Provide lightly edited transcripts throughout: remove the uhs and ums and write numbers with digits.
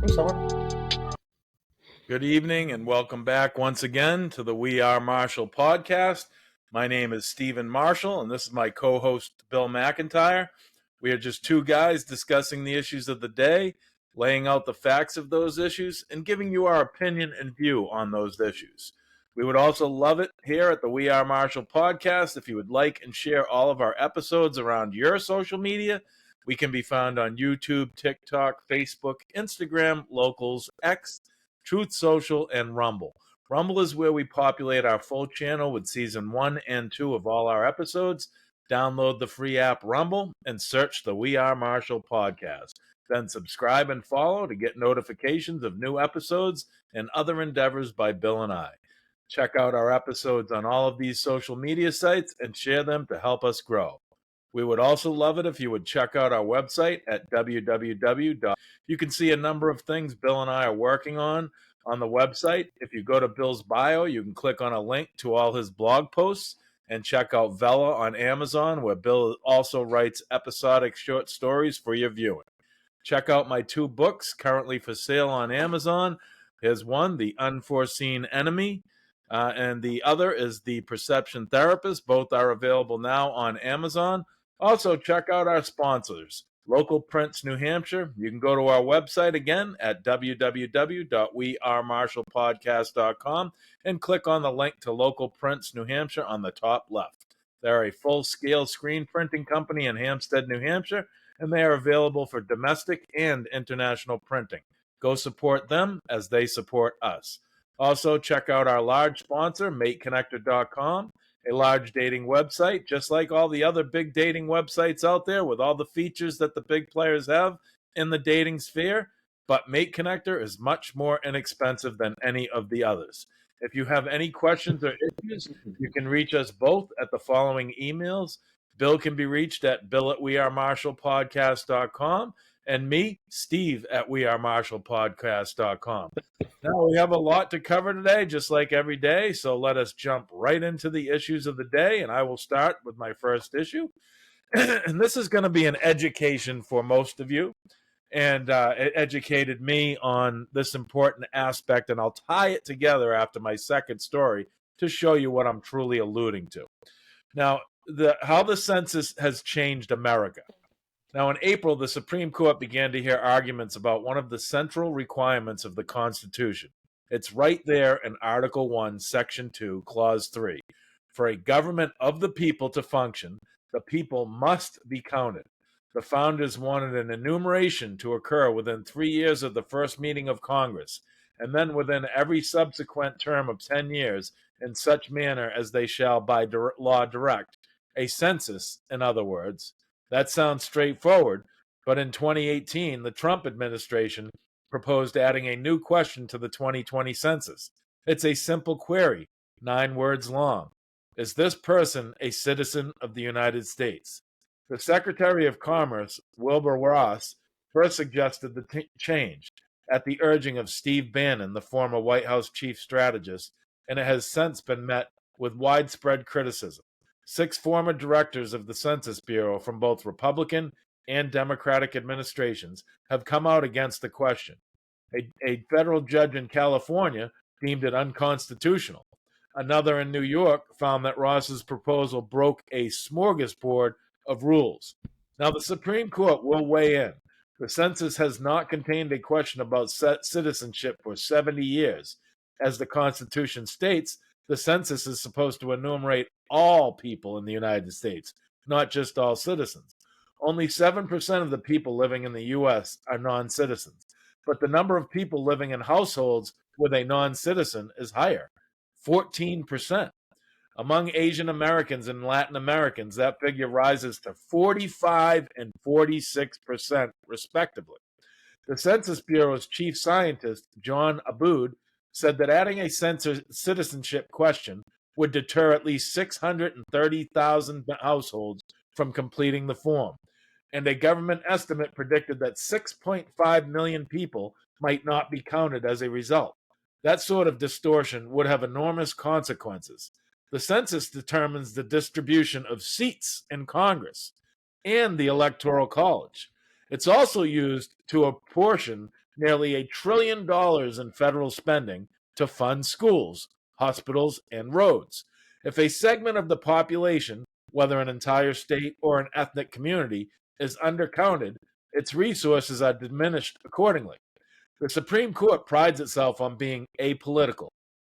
Someone? Good evening and welcome back once again to the We Are Marshall podcast. My name is Stephen Marshall and this is my co-host Bill McIntyre. We are just two guys discussing the issues of the day, laying out the facts of those issues, and giving you our opinion and view on those issues. We would also love it here at the We Are Marshall podcast if you would like and share all of our episodes around your social media. We can be found on YouTube, TikTok, Facebook, Instagram, Locals, X, Truth Social, and Rumble. Rumble is where we populate our full channel with season 1 and 2 of all our episodes. Download the free app Rumble and search the We Are Marshall podcast. Then subscribe and follow to get notifications of new episodes and other endeavors by Bill and I. Check out our episodes on all of these social media sites and share them to help us grow. We would also love it if you would check out our website at www. You can see a number of things Bill and I are working on the website. If you go to Bill's bio, you can click on a link to all his blog posts and check out Vella on Amazon, where Bill also writes episodic short stories for your viewing. Check out my two books currently for sale on Amazon. Here's one, The Unforeseen Enemy, and the other is The Perception Therapist. Both are available now on Amazon. Also, check out our sponsors, Local Prints New Hampshire. You can go to our website again at www.wearemarshallpodcast.com and click on the link to Local Prints New Hampshire on the top left. They're a full-scale screen printing company in Hampstead, New Hampshire, and they are available for domestic and international printing. Go support them as they support us. Also, check out our large sponsor, MateConnector.com, a large dating website, just like all the other big dating websites out there with all the features that the big players have in the dating sphere. But Mate Connector is much more inexpensive than any of the others. If you have any questions or issues, you can reach us both at the following emails. Bill can be reached at bill@wearemarshallpodcast.com and me, Steve, at wearemarshallpodcast.com. Now, we have a lot to cover today, just like every day, so let us jump right into the issues of the day, and I will start with my first issue. And this is going to be an education for most of you, and it educated me on this important aspect, and I'll tie it together after my second story to show you what I'm truly alluding to. Now, how the census has changed America. Now, in April, the Supreme Court began to hear arguments about one of the central requirements of the Constitution. It's right there in Article 1, Section 2, Clause 3. For a government of the people to function, the people must be counted. The founders wanted an enumeration to occur within 3 years of the first meeting of Congress, and then within every subsequent term of 10 years, in such manner as they shall by law direct. A census, in other words. That sounds straightforward, but in 2018, the Trump administration proposed adding a new question to the 2020 census. It's a simple query, 9 words long. Is this person a citizen of the United States? The Secretary of Commerce, Wilbur Ross, first suggested the change at the urging of Steve Bannon, the former White House chief strategist, and it has since been met with widespread criticism. 6 former directors of the Census Bureau from both Republican and Democratic administrations have come out against the question. A federal judge in California deemed it unconstitutional. Another in New York found that Ross's proposal broke a smorgasbord of rules. Now, the Supreme Court will weigh in. The census has not contained a question about citizenship for 70 years. As the Constitution states, the census is supposed to enumerate all people in the United States, not just all citizens. Only 7% of the people living in the U.S. are non-citizens, but the number of people living in households with a non-citizen is higher, 14%. Among Asian Americans and Latin Americans, that figure rises to 45 and 46%, respectively. The Census Bureau's chief scientist, John Aboud, said that adding a citizenship question would deter at least 630,000 households from completing the form. And a government estimate predicted that 6.5 million people might not be counted as a result. That sort of distortion would have enormous consequences. The census determines the distribution of seats in Congress and the Electoral College. It's also used to apportion nearly $1 trillion in federal spending to fund schools, hospitals, and roads. If a segment of the population, whether an entire state or an ethnic community, is undercounted, its resources are diminished accordingly. The Supreme Court prides itself on being apolitical,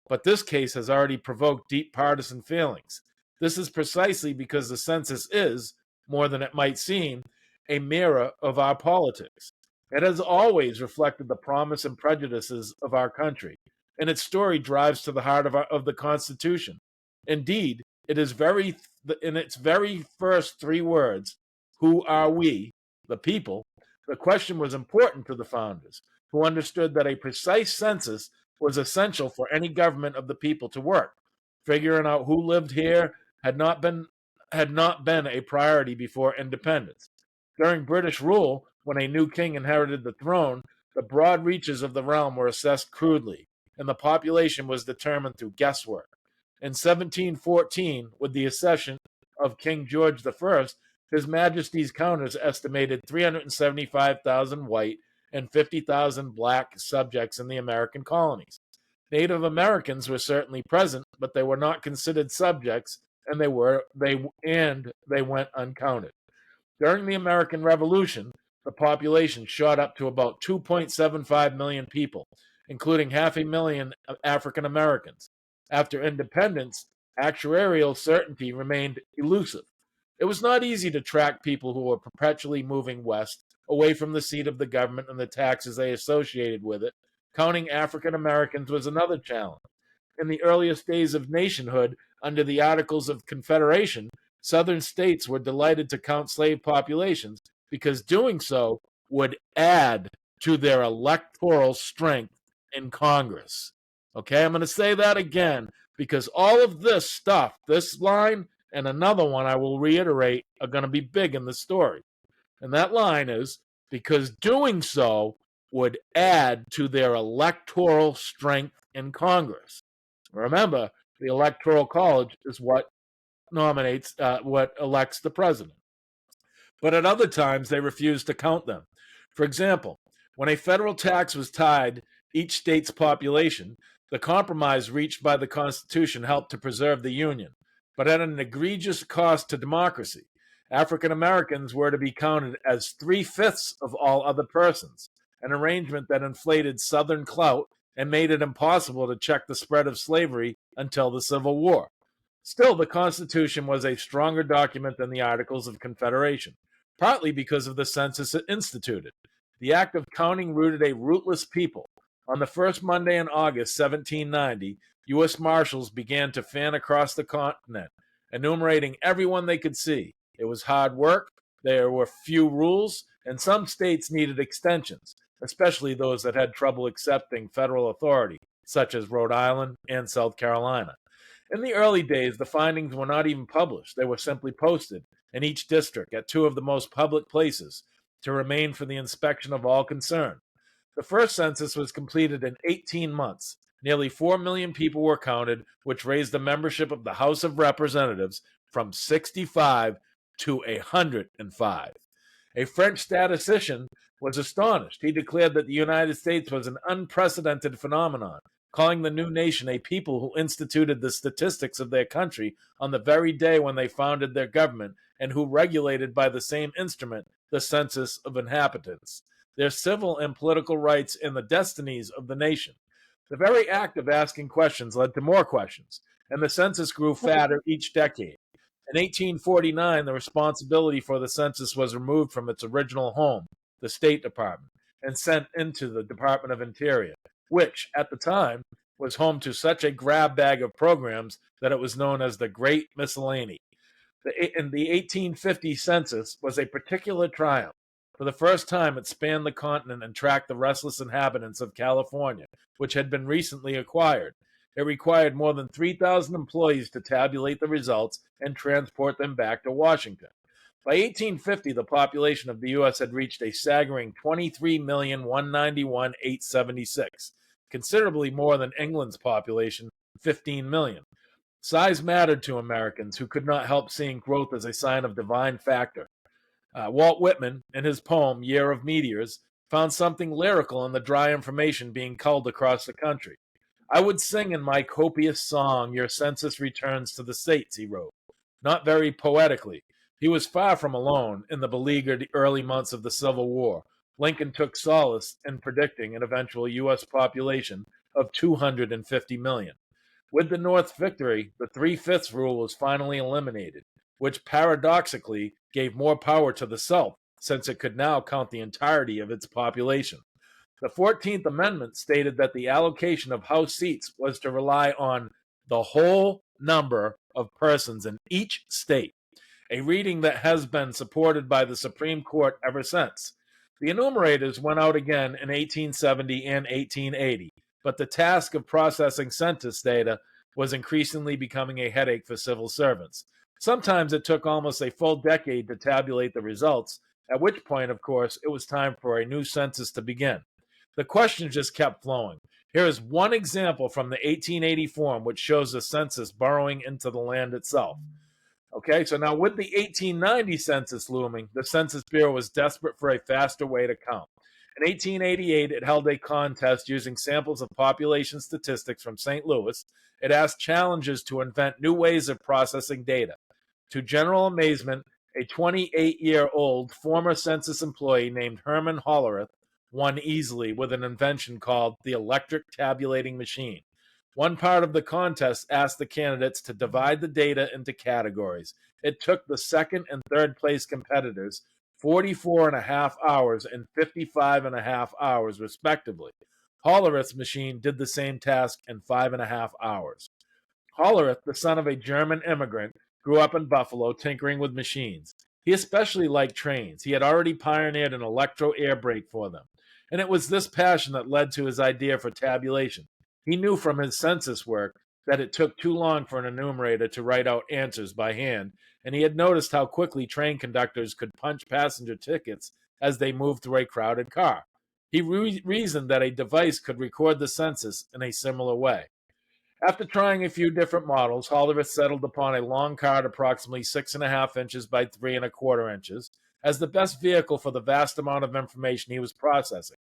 but this case has already provoked deep partisan feelings. This is precisely because the census is, more than it might seem, a mirror of our politics. It has always reflected the promise and prejudices of our country, and its story drives to the heart of the Constitution. Indeed, it is in its very first three words, who are we, the people, the question was important to the founders, who understood that a precise census was essential for any government of the people to work. Figuring out who lived here had not been a priority before independence. During British rule, when a new king inherited the throne, the broad reaches of the realm were assessed crudely, and the population was determined through guesswork. In 1714, with the accession of King George I, His Majesty's counters estimated 375,000 white and 50,000 black subjects in the American colonies. Native Americans were certainly present, but they were not considered subjects, and they went uncounted. During the American Revolution, the population shot up to about 2.75 million people, including half a million African Americans. After independence, actuarial certainty remained elusive. It was not easy to track people who were perpetually moving west, away from the seat of the government and the taxes they associated with it. Counting African Americans was another challenge. In the earliest days of nationhood, under the Articles of Confederation, Southern states were delighted to count slave populations because doing so would add to their electoral strength in Congress. Okay, I'm going to say that again because all of this stuff, this line and another one I will reiterate, are going to be big in the story. And that line is because doing so would add to their electoral strength in Congress. Remember, the Electoral College is what elects the president. But at other times, they refused to count them. For example, when a federal tax was tied each state's population, the compromise reached by the Constitution helped to preserve the Union, but at an egregious cost to democracy. African Americans were to be counted as 3/5 of all other persons, an arrangement that inflated Southern clout and made it impossible to check the spread of slavery until the Civil War. Still, the Constitution was a stronger document than the Articles of Confederation, partly because of the census it instituted. The act of counting rooted a rootless people. On the first Monday in August 1790, U.S. Marshals began to fan across the continent, enumerating everyone they could see. It was hard work, there were few rules, and some states needed extensions, especially those that had trouble accepting federal authority, such as Rhode Island and South Carolina. In the early days, the findings were not even published. They were simply posted in each district at two of the most public places to remain for the inspection of all concerned. The first census was completed in 18 months. Nearly 4 million people were counted, which raised the membership of the House of Representatives from 65 to 105. A French statistician was astonished. He declared that the United States was an unprecedented phenomenon, calling the new nation a people who instituted the statistics of their country on the very day when they founded their government and who regulated by the same instrument the census of inhabitants, their civil and political rights, and the destinies of the nation. The very act of asking questions led to more questions, and the census grew fatter each decade. In 1849, the responsibility for the census was removed from its original home, the State Department, and sent into the Department of Interior, which, at the time, was home to such a grab bag of programs that it was known as the Great Miscellany. The 1850 census was a particular triumph. For the first time, it spanned the continent and tracked the restless inhabitants of California, which had been recently acquired. It required more than 3,000 employees to tabulate the results and transport them back to Washington. By 1850, the population of the U.S. had reached a staggering 23,191,876, considerably more than England's population, 15 million. Size mattered to Americans who could not help seeing growth as a sign of divine factor. Walt Whitman, in his poem Year of Meteors, found something lyrical in the dry information being culled across the country. I would sing in my copious song, "Your census returns to the states," he wrote. Not very poetically. He was far from alone in the beleaguered early months of the Civil War. Lincoln took solace in predicting an eventual U.S. population of 250 million. With the North's victory, the three-fifths rule was finally eliminated, which paradoxically gave more power to the South, since it could now count the entirety of its population. The 14th Amendment stated that the allocation of House seats was to rely on the whole number of persons in each state, a reading that has been supported by the Supreme Court ever since. The enumerators went out again in 1870 and 1880, but the task of processing census data was increasingly becoming a headache for civil servants. Sometimes it took almost a full decade to tabulate the results, at which point, of course, it was time for a new census to begin. The questions just kept flowing. Here is one example from the 1880 form, which shows the census burrowing into the land itself. Okay, so now with the 1890 census looming, the Census Bureau was desperate for a faster way to count. In 1888, it held a contest using samples of population statistics from St. Louis. It asked challengers to invent new ways of processing data. To general amazement, a 28-year-old former census employee named Herman Hollerith won easily with an invention called the electric tabulating machine. One part of the contest asked the candidates to divide the data into categories. It took the second and third place competitors 44 and a half hours and 55 and a half hours, respectively. Hollerith's machine did the same task in 5.5 hours. Hollerith, the son of a German immigrant, grew up in Buffalo tinkering with machines. He especially liked trains. He had already pioneered an electro air brake for them. And it was this passion that led to his idea for tabulation. He knew from his census work that it took too long for an enumerator to write out answers by hand, and he had noticed how quickly train conductors could punch passenger tickets as they moved through a crowded car. He reasoned that a device could record the census in a similar way. After trying a few different models, Hollerith settled upon a long card approximately 6.5 inches by 3.25 inches as the best vehicle for the vast amount of information he was processing.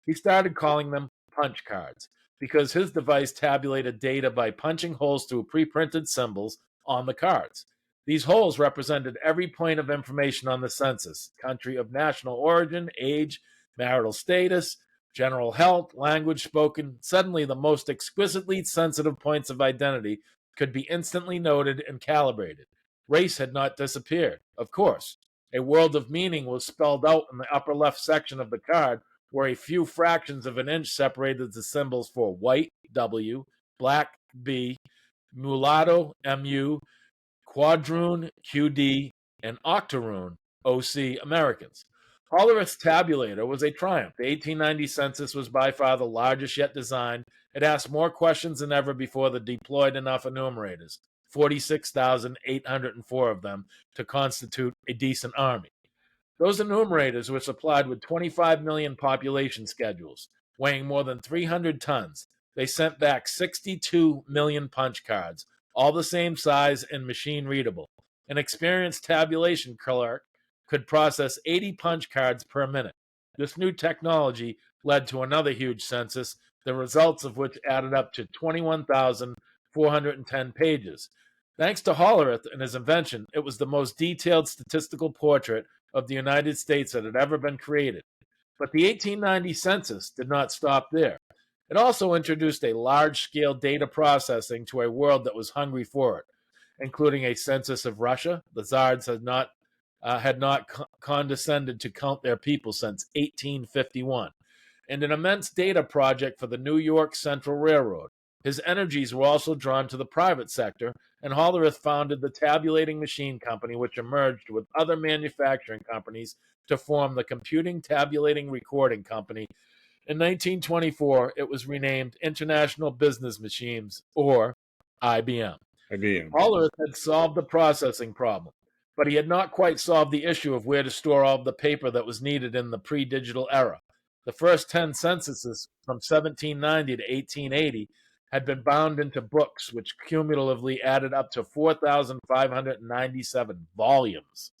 He started calling them punch cards because his device tabulated data by punching holes through pre-printed symbols on the cards. These holes represented every point of information on the census: country of national origin, age, marital status, general health, language spoken. Suddenly, the most exquisitely sensitive points of identity could be instantly noted and calibrated. Race had not disappeared, of course. A world of meaning was spelled out in the upper left section of the card, where a few fractions of an inch separated the symbols for white, W, black, B, mulatto, MU, quadroon, QD, and octoroon, OC Americans. Hollerith's tabulator was a triumph. The 1890 census was by far the largest yet designed. It asked more questions than ever before that deployed enough enumerators, 46,804 of them, to constitute a decent army. Those enumerators were supplied with 25 million population schedules, weighing more than 300 tons. They sent back 62 million punch cards, all the same size and machine readable. An experienced tabulation clerk could process 80 punch cards per minute. This new technology led to another huge census, the results of which added up to 21,410 pages. Thanks to Hollerith and his invention, it was the most detailed statistical portrait of the United States that had ever been created. But the 1890 census did not stop there. It also introduced a large-scale data processing to a world that was hungry for it, including a census of Russia. The Tsars had not condescended to count their people since 1851, and an immense data project for the New York Central Railroad. His energies were also drawn to the private sector, and Hollerith founded the Tabulating Machine Company, which emerged with other manufacturing companies to form the Computing Tabulating Recording Company. In 1924, it was renamed International Business Machines, or IBM. Hollerith had solved the processing problem, but he had not quite solved the issue of where to store all of the paper that was needed in the pre-digital era. The first 10 censuses from 1790 to 1880 had been bound into books, which cumulatively added up to 4,597 volumes.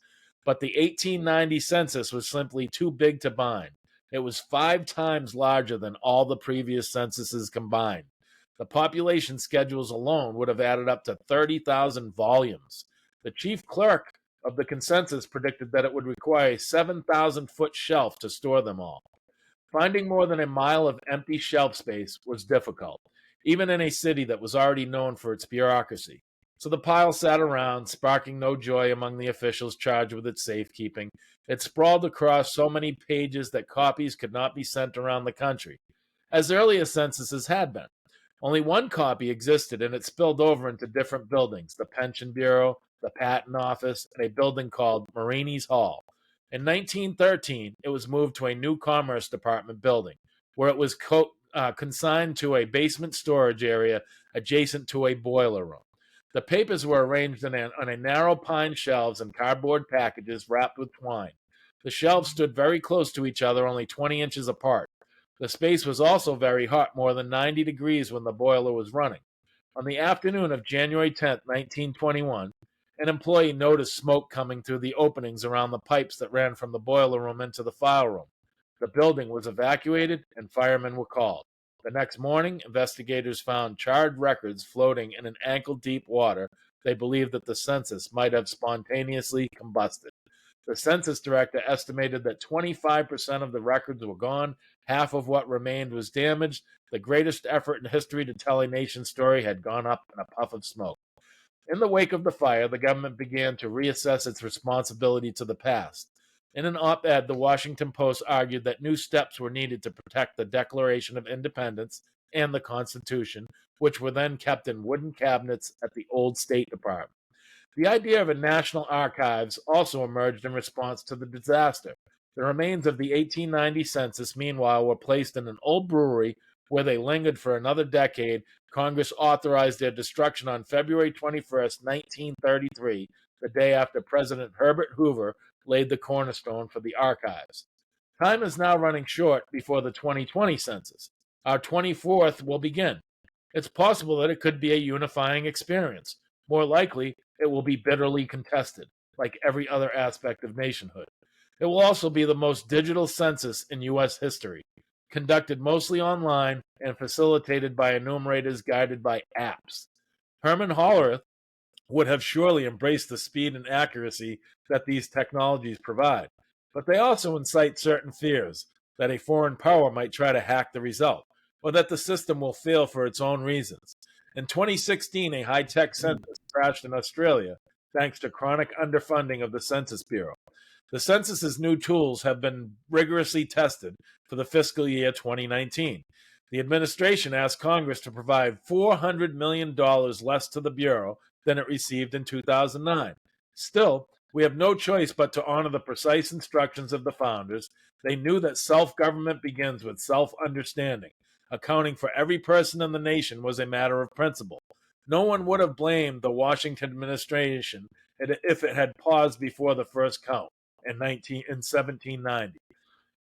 But the 1890 census was simply too big to bind. It was 5 times larger than all the previous censuses combined. The population schedules alone would have added up to 30,000 volumes. The chief clerk of the consensus predicted that it would require a 7,000-foot shelf to store them all. Finding more than a mile of empty shelf space was difficult, even in a city that was already known for its bureaucracy. So the pile sat around, sparking no joy among the officials charged with its safekeeping. It sprawled across so many pages that copies could not be sent around the country, as earlier censuses had been. Only one copy existed, and it spilled over into different buildings: the Pension Bureau, the Patent Office, and a building called Marini's Hall. In 1913, it was moved to a new Commerce Department building, where it was consigned to a basement storage area adjacent to a boiler room. The papers were arranged on a narrow pine shelves and cardboard packages wrapped with twine. The shelves stood very close to each other, only 20 inches apart. The space was also very hot, more than 90 degrees when the boiler was running. On the afternoon of January 10, 1921, an employee noticed smoke coming through the openings around the pipes that ran from the boiler room into the file room. The building was evacuated and firemen were called. The next morning, investigators found charred records floating in an ankle-deep water. They believed that the census might have spontaneously combusted. The census director estimated that 25% of the records were gone, half of what remained was damaged. The greatest effort in history to tell a nation's story had gone up in a puff of smoke. In the wake of the fire, the government began to reassess its responsibility to the past. In an op-ed, the Washington Post argued that new steps were needed to protect the Declaration of Independence and the Constitution, which were then kept in wooden cabinets at the old State Department. The idea of a national archives also emerged in response to the disaster. The remains of the 1890 census, meanwhile, were placed in an old brewery where they lingered for another decade. Congress authorized their destruction on February 21st, 1933, the day after President Herbert Hoover laid the cornerstone for the archives. Time is now running short before the 2020 census. Our 24th will begin. It's possible that it could be a unifying experience. More likely, it will be bitterly contested, like every other aspect of nationhood. It will also be the most digital census in U.S. history, conducted mostly online and facilitated by enumerators guided by apps. Herman Hollerith would have surely embraced the speed and accuracy that these technologies provide, but they also incite certain fears that a foreign power might try to hack the result, or that the system will fail for its own reasons. In 2016, a high-tech census crashed in Australia thanks to chronic underfunding of the Census Bureau. The census's new tools have been rigorously tested for the fiscal year 2019. The administration asked Congress to provide $400 million less to the Bureau than it received in 2009. Still, we have no choice but to honor the precise instructions of the founders. They knew that self-government begins with self-understanding. Accounting for every person in the nation was a matter of principle. No one would have blamed the Washington administration if it had paused before the first count in 1790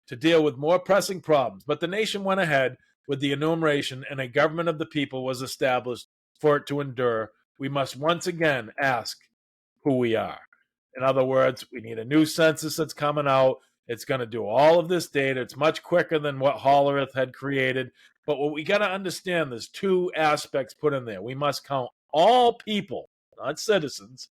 to deal with more pressing problems. But the nation went ahead with the enumeration, and a government of the people was established for it to endure. We must once again ask who we are. In other words, we need a new census that's coming out. It's going to do all of this data. It's much quicker than what Hollerith had created. But what we got to understand, there's two aspects put in there. We must count all people, not citizens,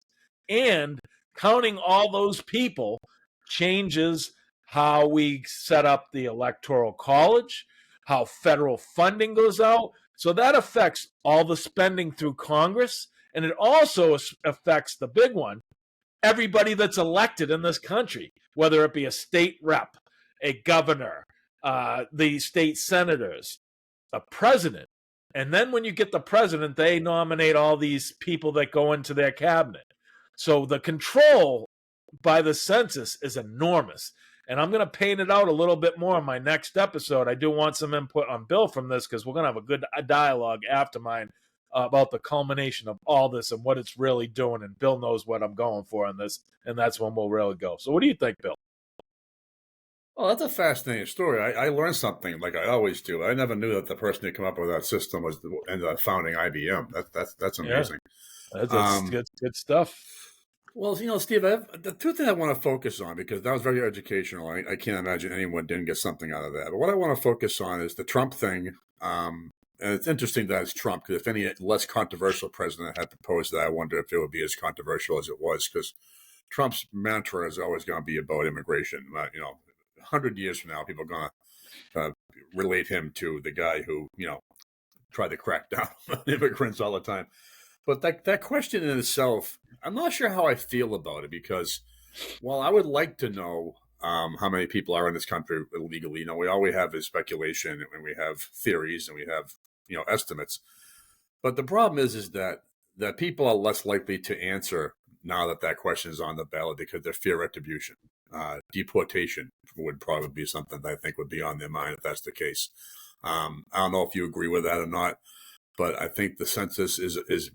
and counting all those people changes how we set up the Electoral College, how federal funding goes out. So that affects all the spending through Congress, and it also affects the big one, everybody that's elected in this country, whether it be a state rep, a governor, the state senators, a president. And then when you get the president, they nominate all these people that go into their cabinet. So the control by the census is enormous. And I'm going to paint it out a little bit more in my next episode. I do want some input on Bill from this because we're going to have a good dialogue after mine about the culmination of all this and what it's really doing. And Bill knows what I'm going for on this, and that's when we'll really go. So what do you think, Bill? Oh, that's a fascinating story. I learned something, like I always do. I never knew that the person who came up with that system was ended up founding IBM. That's amazing. Yeah, that's good stuff. Well, Steve, the two things I want to focus on, because that was very educational. I can't imagine anyone didn't get something out of that. But what I want to focus on is the Trump thing. And it's interesting that it's Trump, because if any less controversial president had proposed that, I wonder if it would be as controversial as it was, because Trump's mantra is always going to be about immigration. 100 years from now, people are going to relate him to the guy who, tried to crack down on immigrants all the time. But that question in itself, I'm not sure how I feel about it, because while I would like to know how many people are in this country illegally, all we have is speculation, and we have theories, and we have estimates. But the problem is that people are less likely to answer now that question is on the ballot, because they fear retribution. Deportation would probably be something that I think would be on their mind if that's the case. I don't know if you agree with that or not, but I think the census is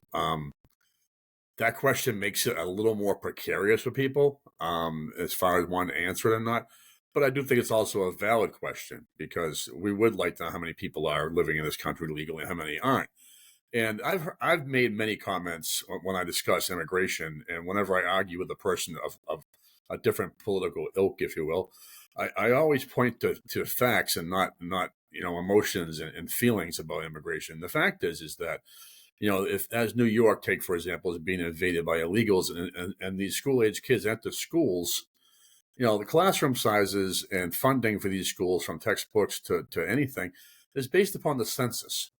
that question makes it a little more precarious for people, as far as one answer it or not. But I do think it's also a valid question, because we would like to know how many people are living in this country legally and how many aren't. And I've made many comments when I discuss immigration, and whenever I argue with a person of a different political ilk, if you will, I always point to facts and not emotions and feelings about immigration. The fact is that if, as New York, take for example, is being invaded by illegals, and these school age kids enter schools, the classroom sizes and funding for these schools, from textbooks to anything, is based upon the census.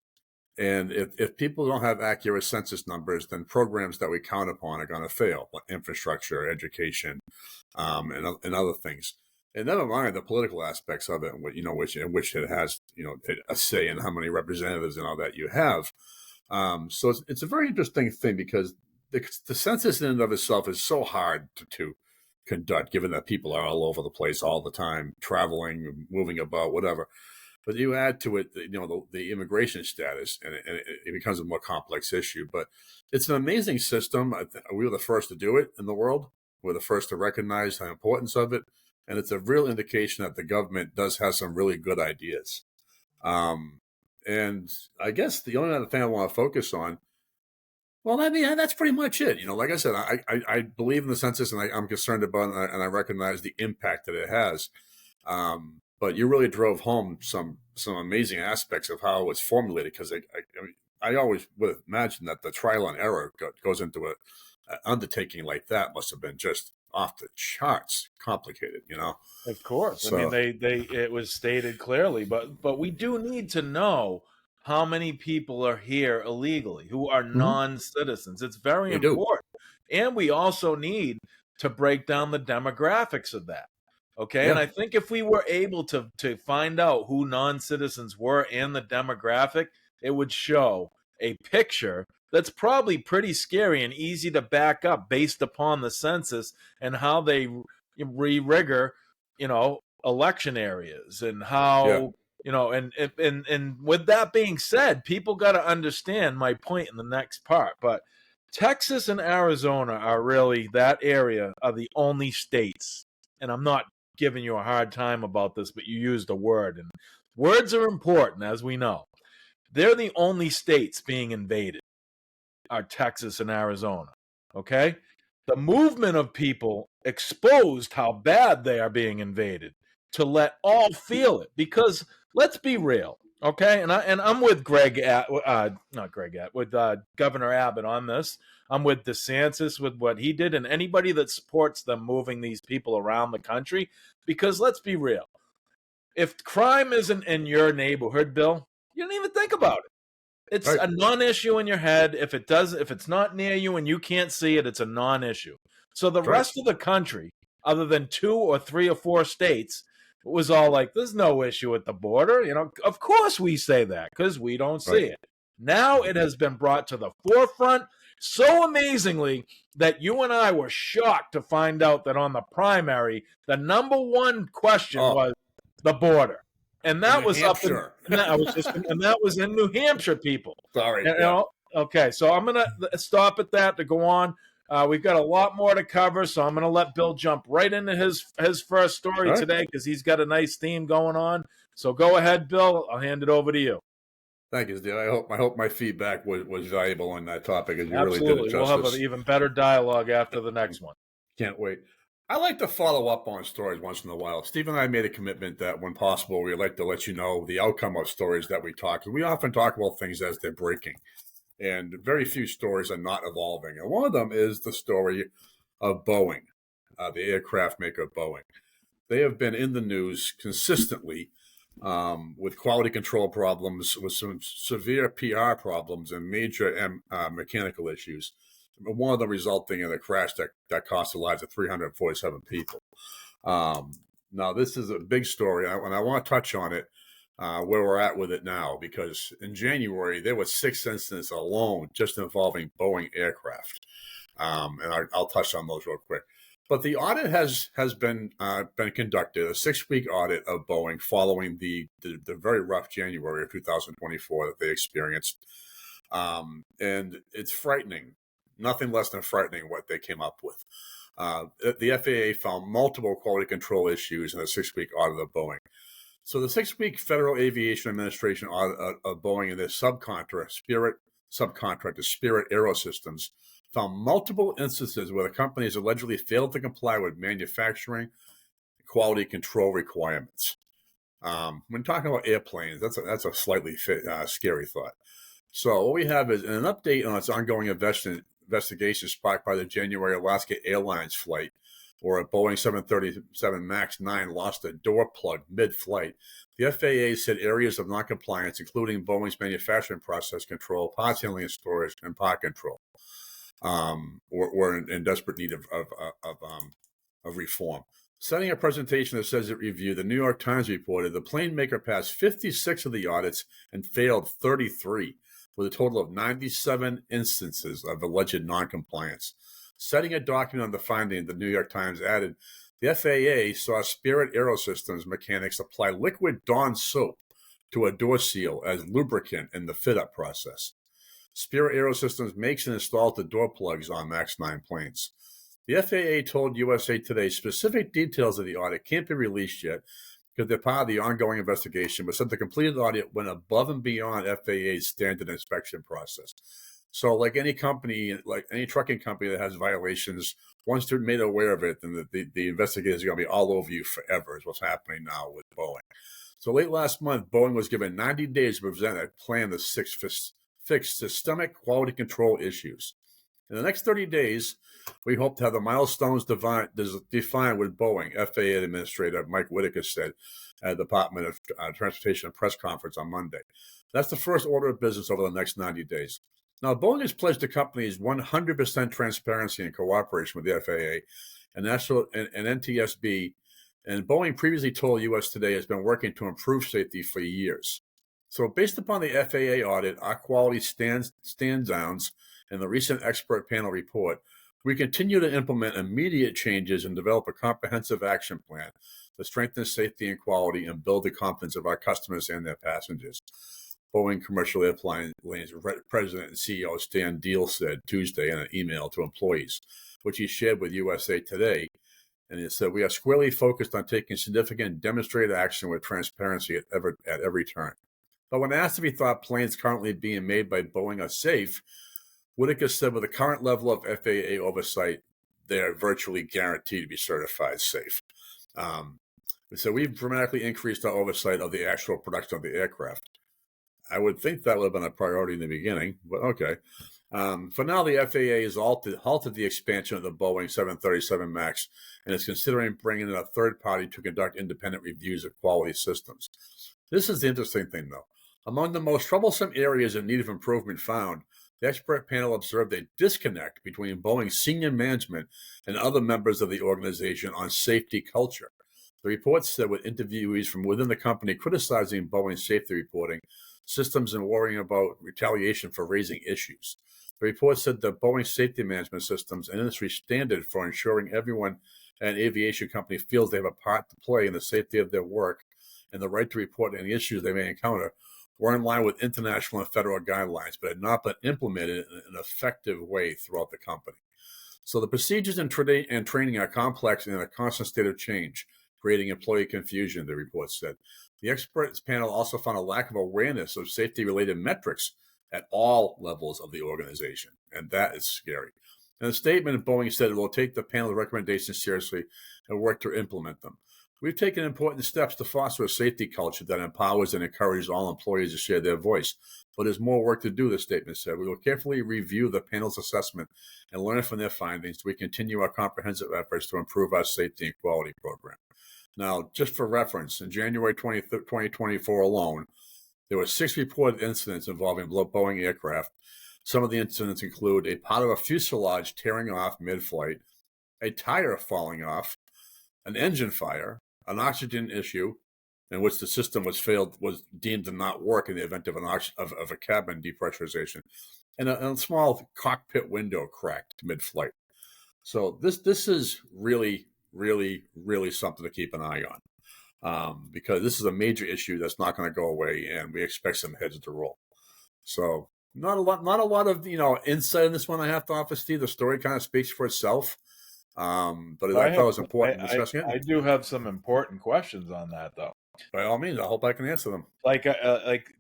And if people don't have accurate census numbers, then programs that we count upon are going to fail, like infrastructure, education, and other things. And never mind the political aspects of it, in which it has a say in how many representatives and all that you have. So it's a very interesting thing, because the census in and of itself is so hard to conduct, given that people are all over the place all the time, traveling, moving about, whatever. But you add to it, the immigration status, and it becomes a more complex issue. But it's an amazing system. We were the first to do it in the world. We're the first to recognize the importance of it, and it's a real indication that the government does have some really good ideas. Um, and I guess the only other thing I want to focus on, well, I mean, that's pretty much it. Like I said, I believe in the census, and I'm concerned about it, and I recognize the impact that it has. But you really drove home some amazing aspects of how it was formulated, because I always would imagine that the trial and error goes into an undertaking like that must have been just off the charts complicated. Of course. I mean, So it was stated clearly, but we do need to know how many people are here illegally who are mhm, non-citizens. It's very we do. important. And we also need to break down the demographics of that. Okay? And Yeah, I think if we were able to find out who non-citizens were and the demographic, it would show a picture that's probably pretty scary and easy to back up based upon the census and how they re-rigor election areas, and yeah, how and with that being said, people got to understand my point in the next part. But Texas and Arizona are really, that area are the only states, and I'm not giving you a hard time about this, but you used a word, and words are important, as we know. They're the only states being invaded, are Texas and Arizona. Okay? The movement of people exposed how bad they are being invaded, to let all feel it. Because let's be real, okay? I'm with not Greg, with Governor Abbott on this. I'm with DeSantis with what he did, and anybody that supports them moving these people around the country. Because let's be real, if crime isn't in your neighborhood, Bill, you don't even think about it. It's right, a non-issue in your head. If it's not near you and you can't see it, it's a non-issue. So the right, rest of the country, other than 2 or 3 or 4 states, was all like, "There's no issue at the border." Of course we say that because we don't right. see it. Now it has been brought to the forefront so amazingly that you and I were shocked to find out that on the primary, the number one question Oh, was the border, and in that New was up in Hampshire. and that was just and that was in New Hampshire, people. Sorry. Yeah. Okay, so I'm gonna stop at that to go on. We've got a lot more to cover, so I'm gonna let Bill jump right into his first story All right. today because he's got a nice theme going on. So go ahead, Bill. I'll hand it over to you. Thank you, Steve. I hope my feedback was valuable on that topic, as you really did it Absolutely. We'll have an justice. even better dialogue after the next one. Can't wait. I like to follow up on stories once in a while. Steve and I made a commitment that when possible, we like to let you know the outcome of stories that we talk. We often talk about things as they're breaking, and very few stories are not evolving. And one of them is the story of Boeing, the aircraft maker Boeing. They have been in the news consistently with quality control problems, with some severe PR problems, and major mechanical issues. One of them resulting in a crash that cost the lives of 347 people. Now, this is a big story, and I want to touch on it, where we're at with it now, because in January, there were 6 incidents alone just involving Boeing aircraft. And I'll touch on those real quick. But the audit has been conducted, a 6-week audit of Boeing following the very rough January of 2024 that they experienced, and it's frightening, nothing less than frightening what they came up with. The FAA found multiple quality control issues in a 6-week audit of Boeing. So the 6-week Federal Aviation Administration audit of Boeing and their subcontractor, Spirit Aerosystems, found multiple instances where the company has allegedly failed to comply with manufacturing quality control requirements. When talking about airplanes, that's a slightly scary thought. So what we have is an update on its ongoing investigation sparked by the January Alaska Airlines flight, where a Boeing 737 MAX 9 lost a door plug mid-flight. The FAA said areas of noncompliance, including Boeing's manufacturing process control, parts handling and storage, and part control, were in desperate need of reform. Citing a presentation that says it reviewed, the New York Times reported the plane maker passed 56 of the audits and failed 33, with a total of 97 instances of alleged noncompliance. Citing a document on the finding, the New York Times added, the FAA saw Spirit Aerosystems mechanics apply liquid Dawn soap to a door seal as lubricant in the fit-up process. Spirit Aerosystems makes and installs the door plugs on MAX 9 planes. The FAA told USA Today specific details of the audit can't be released yet because they're part of the ongoing investigation, but said the completed audit went above and beyond FAA's standard inspection process. So like any company, like any trucking company that has violations, once they're made aware of it, then the investigators are going to be all over you forever, is what's happening now with Boeing. So late last month, Boeing was given 90 days to present a plan to fix systemic quality control issues. In the next 30 days, we hope to have the milestones defined with Boeing, FAA Administrator Mike Whitaker said at the Department of Transportation press conference on Monday. That's the first order of business over the next 90 days. Now, Boeing has pledged the company's 100% transparency and cooperation with the FAA and NTSB, and Boeing previously told U.S. Today has been working to improve safety for years. So based upon the FAA audit, our quality stand-downs, and the recent expert panel report, we continue to implement immediate changes and develop a comprehensive action plan to strengthen safety and quality and build the confidence of our customers and their passengers. Boeing Commercial Airlines President and CEO Stan Deal said Tuesday in an email to employees, which he shared with USA Today. And he said, we are squarely focused on taking significant demonstrated action with transparency at every turn. But when asked if he thought planes currently being made by Boeing are safe, Whitaker said with the current level of FAA oversight, they are virtually guaranteed to be certified safe. So we've dramatically increased our oversight of the actual production of the aircraft. I would think that would have been a priority in the beginning, but okay. For now, the FAA has halted the expansion of the Boeing 737 MAX and is considering bringing in a third party to conduct independent reviews of quality systems. This is the interesting thing, though. Among the most troublesome areas in need of improvement found, the expert panel observed a disconnect between Boeing's senior management and other members of the organization on safety culture. The report said with interviewees from within the company criticizing Boeing's safety reporting systems and worrying about retaliation for raising issues. The report said that Boeing's safety management systems and industry standard for ensuring everyone at an aviation company feels they have a part to play in the safety of their work and the right to report any issues they may encounter were in line with international and federal guidelines, but had not been implemented in an effective way throughout the company. So the procedures and training are complex and in a constant state of change, creating employee confusion, the report said. The experts panel also found a lack of awareness of safety-related metrics at all levels of the organization, and that is scary. In a statement, Boeing said it will take the panel's recommendations seriously and work to implement them. We've taken important steps to foster a safety culture that empowers and encourages all employees to share their voice. But there's more work to do, the statement said. We will carefully review the panel's assessment and learn from their findings. We continue our comprehensive efforts to improve our safety and quality program. Now, just for reference, in January 2024 alone, there were 6 reported incidents involving Boeing aircraft. Some of the incidents include a part of a fuselage tearing off mid-flight, a tire falling off, an engine fire, an oxygen issue, in which the system was deemed to not work in the event of a cabin depressurization, and a small cockpit window cracked mid-flight. So this is really, really, really something to keep an eye on, because this is a major issue that's not going to go away, and we expect some heads to roll. So not a lot of insight in this one. I have to offer, Steve. The story kind of speaks for itself. But I thought it was important discussing it. I do have some important questions on that, though. By all means, I hope I can answer them. Like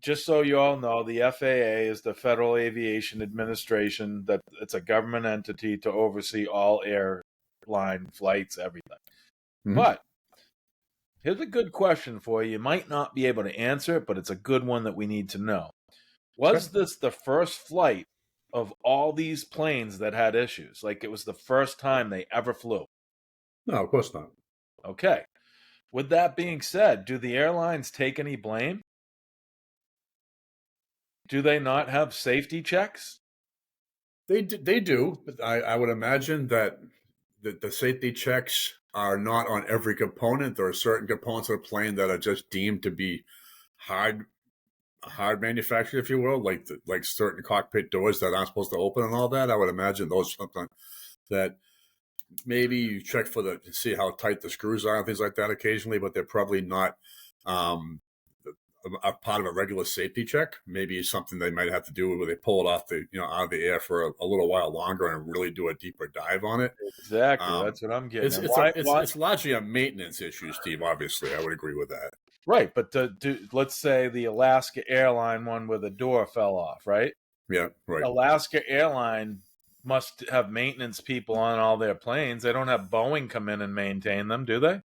just so you all know, the FAA is the Federal Aviation Administration. That it's a government entity to oversee all airline flights, everything. Mm-hmm. But here's a good question for you. You might not be able to answer it, but it's a good one that we need to know. Was this the first flight of all these planes that had issues? Like, it was the first time they ever flew? No, of course not. Okay. With that being said, do the airlines take any blame? Do they not have safety checks? They do. But I would imagine that the safety checks are not on every component. There are certain components of the plane that are just deemed to be hard manufactured, if you will, like certain cockpit doors that aren't supposed to open and all that. I would imagine those something that maybe you check to see how tight the screws are and things like that occasionally, but they're probably not a part of a regular safety check. Maybe something they might have to do where they pull it off out of the air for a little while longer and really do a deeper dive on it. Exactly, that's what I'm getting. It's largely a maintenance issue, Steve. Obviously, I would agree with that. Right, but let's say the Alaska Airline one where the door fell off, right? Yeah, right. Alaska Airline must have maintenance people on all their planes. They don't have Boeing come in and maintain them, do they?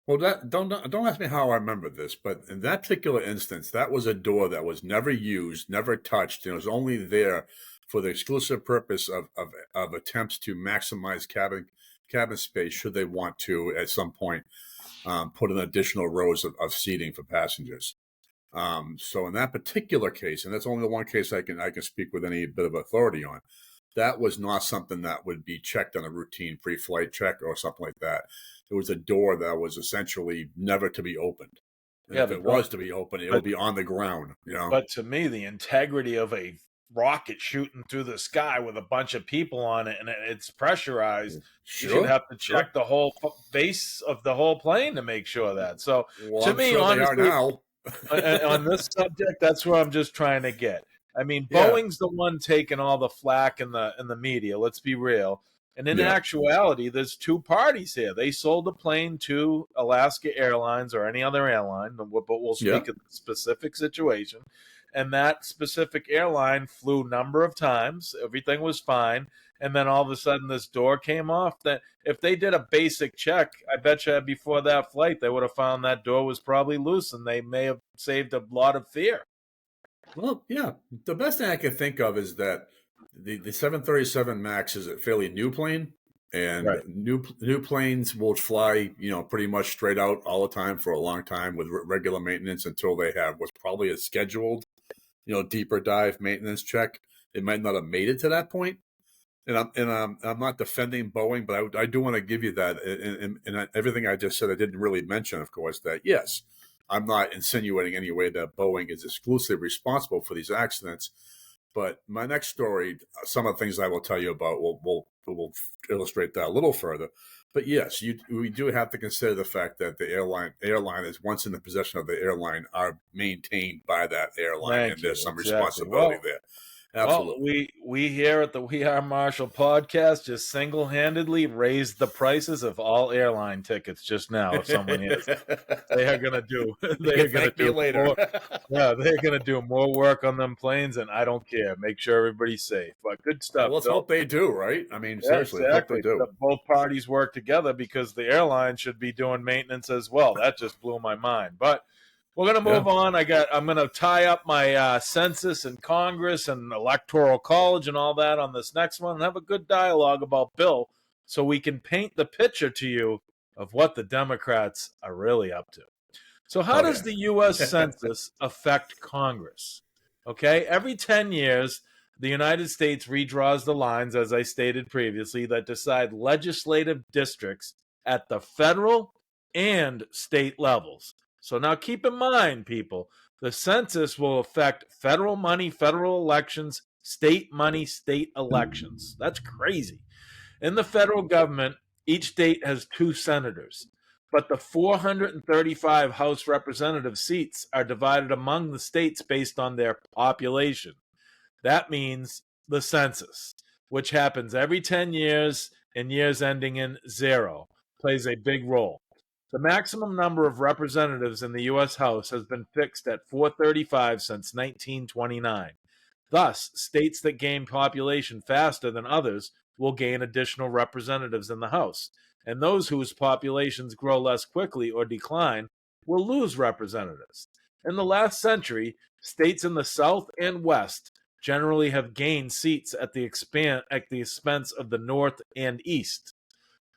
Well, don't ask me how I remember this, but in that particular instance, that was a door that was never used, never touched, and it was only there for the exclusive purpose of attempts to maximize cabin space should they want to at some point. Put in additional rows of seating for passengers. So in that particular case, and that's only the one case I can speak with any bit of authority on, that was not something that would be checked on a routine pre-flight check or something like that. It was a door that was essentially never to be opened. And if it was to be opened, it would be on the ground. But to me, the integrity of a rocket shooting through the sky with a bunch of people on it and it's pressurized, you should have to check the whole base of the whole plane to make sure that. So to me, honestly, on this subject, that's where I'm just trying to get. I mean, Boeing's the one taking all the flack in the media. Let's be real. And in actuality, there's two parties here. They sold the plane to Alaska Airlines or any other airline, but we'll speak of the specific situation. And that specific airline flew a number of times. Everything was fine. And then all of a sudden this door came off. That if they did a basic check, I bet you before that flight, they would have found that door was probably loose and they may have saved a lot of fear. Well, yeah. The best thing I can think of is that the 737 MAX is a fairly new plane. And new planes will fly, pretty much straight out all the time for a long time with regular maintenance until they have what's probably a scheduled deeper dive maintenance check. It might not have made it to that point. And I'm not defending Boeing, but I do want to give you that. And everything I just said, I didn't really mention, of course, that yes, I'm not insinuating any way that Boeing is exclusively responsible for these accidents. But my next story, some of the things I will tell you about will illustrate that a little further. But yes, we do have to consider the fact that the airline is once in the possession of the airline are maintained by that airline, and there's some responsibility there. Well, Absolutely. we here at the We Are Marshall podcast just single-handedly raised the prices of all airline tickets just now. If someone hears it, they are gonna do You they can are gonna thank me do later. more. Yeah, they're gonna do more work on them planes, and I don't care. Make sure everybody's safe. But good Well, stuff, let's Bill. hope they do, right? I mean, Yeah, seriously, let's hope they exactly. do. That both parties work together because the airline should be doing maintenance as well. That just blew my mind. But we're gonna Yeah. move on. I'm gonna tie up my census and Congress and electoral college and all that on this next one and have a good dialogue about Bill, so we can paint the picture to you of what the Democrats are really up to. So, how Oh, does yeah. the U.S. Census affect Congress? Okay, every 10 years, the United States redraws the lines, as I stated previously, that decide legislative districts at the federal and state levels. So, now keep in mind, people, the census will affect federal money, federal elections, state money, state elections. That's crazy. In the federal government, each state has two senators, but the 435 House representative seats are divided among the states based on their population. That means the census, which happens every 10 years and years ending in zero, plays a big role. The maximum number of representatives in the U.S. House has been fixed at 435 since 1929. Thus, states that gain population faster than others will gain additional representatives in the House, and those whose populations grow less quickly or decline will lose representatives. In the last century, states in the South and West generally have gained seats at the expense of the North and East.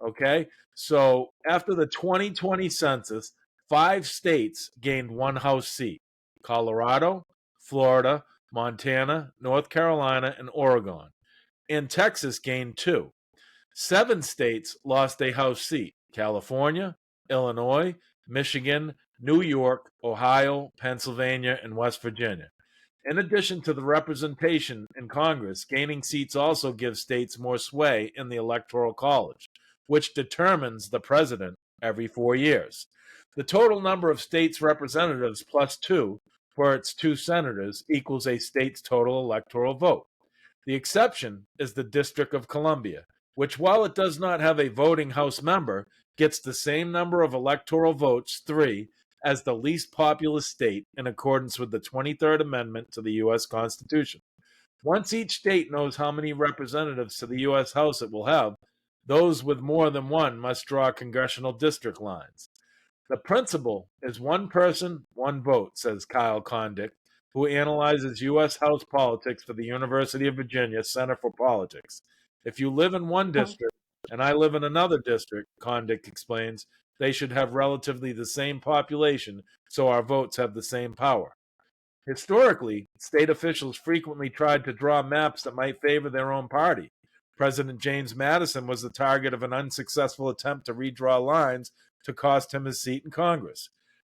Okay, so after the 2020 census, 5 states gained one House seat: Colorado, Florida, Montana, North Carolina, and Oregon. And Texas gained two. 7 states lost a House seat: California, Illinois, Michigan, New York, Ohio, Pennsylvania, and West Virginia. In addition to the representation in Congress, gaining seats also gives states more sway in the Electoral College, which determines the president every 4 years. The total number of states' representatives plus two for its two senators equals a state's total electoral vote. The exception is the District of Columbia, which, while it does not have a voting House member, gets the same number of electoral votes, 3, as the least populous state in accordance with the 23rd Amendment to the U.S. Constitution. Once each state knows how many representatives to the U.S. House it will have, those with more than one must draw congressional district lines. The principle is one person, one vote, says Kyle Kondik, who analyzes U.S. House politics for the University of Virginia Center for Politics. If you live in one district and I live in another district, Kondik explains, they should have relatively the same population, so our votes have the same power. Historically, state officials frequently tried to draw maps that might favor their own party. President James Madison was the target of an unsuccessful attempt to redraw lines to cost him his seat in Congress.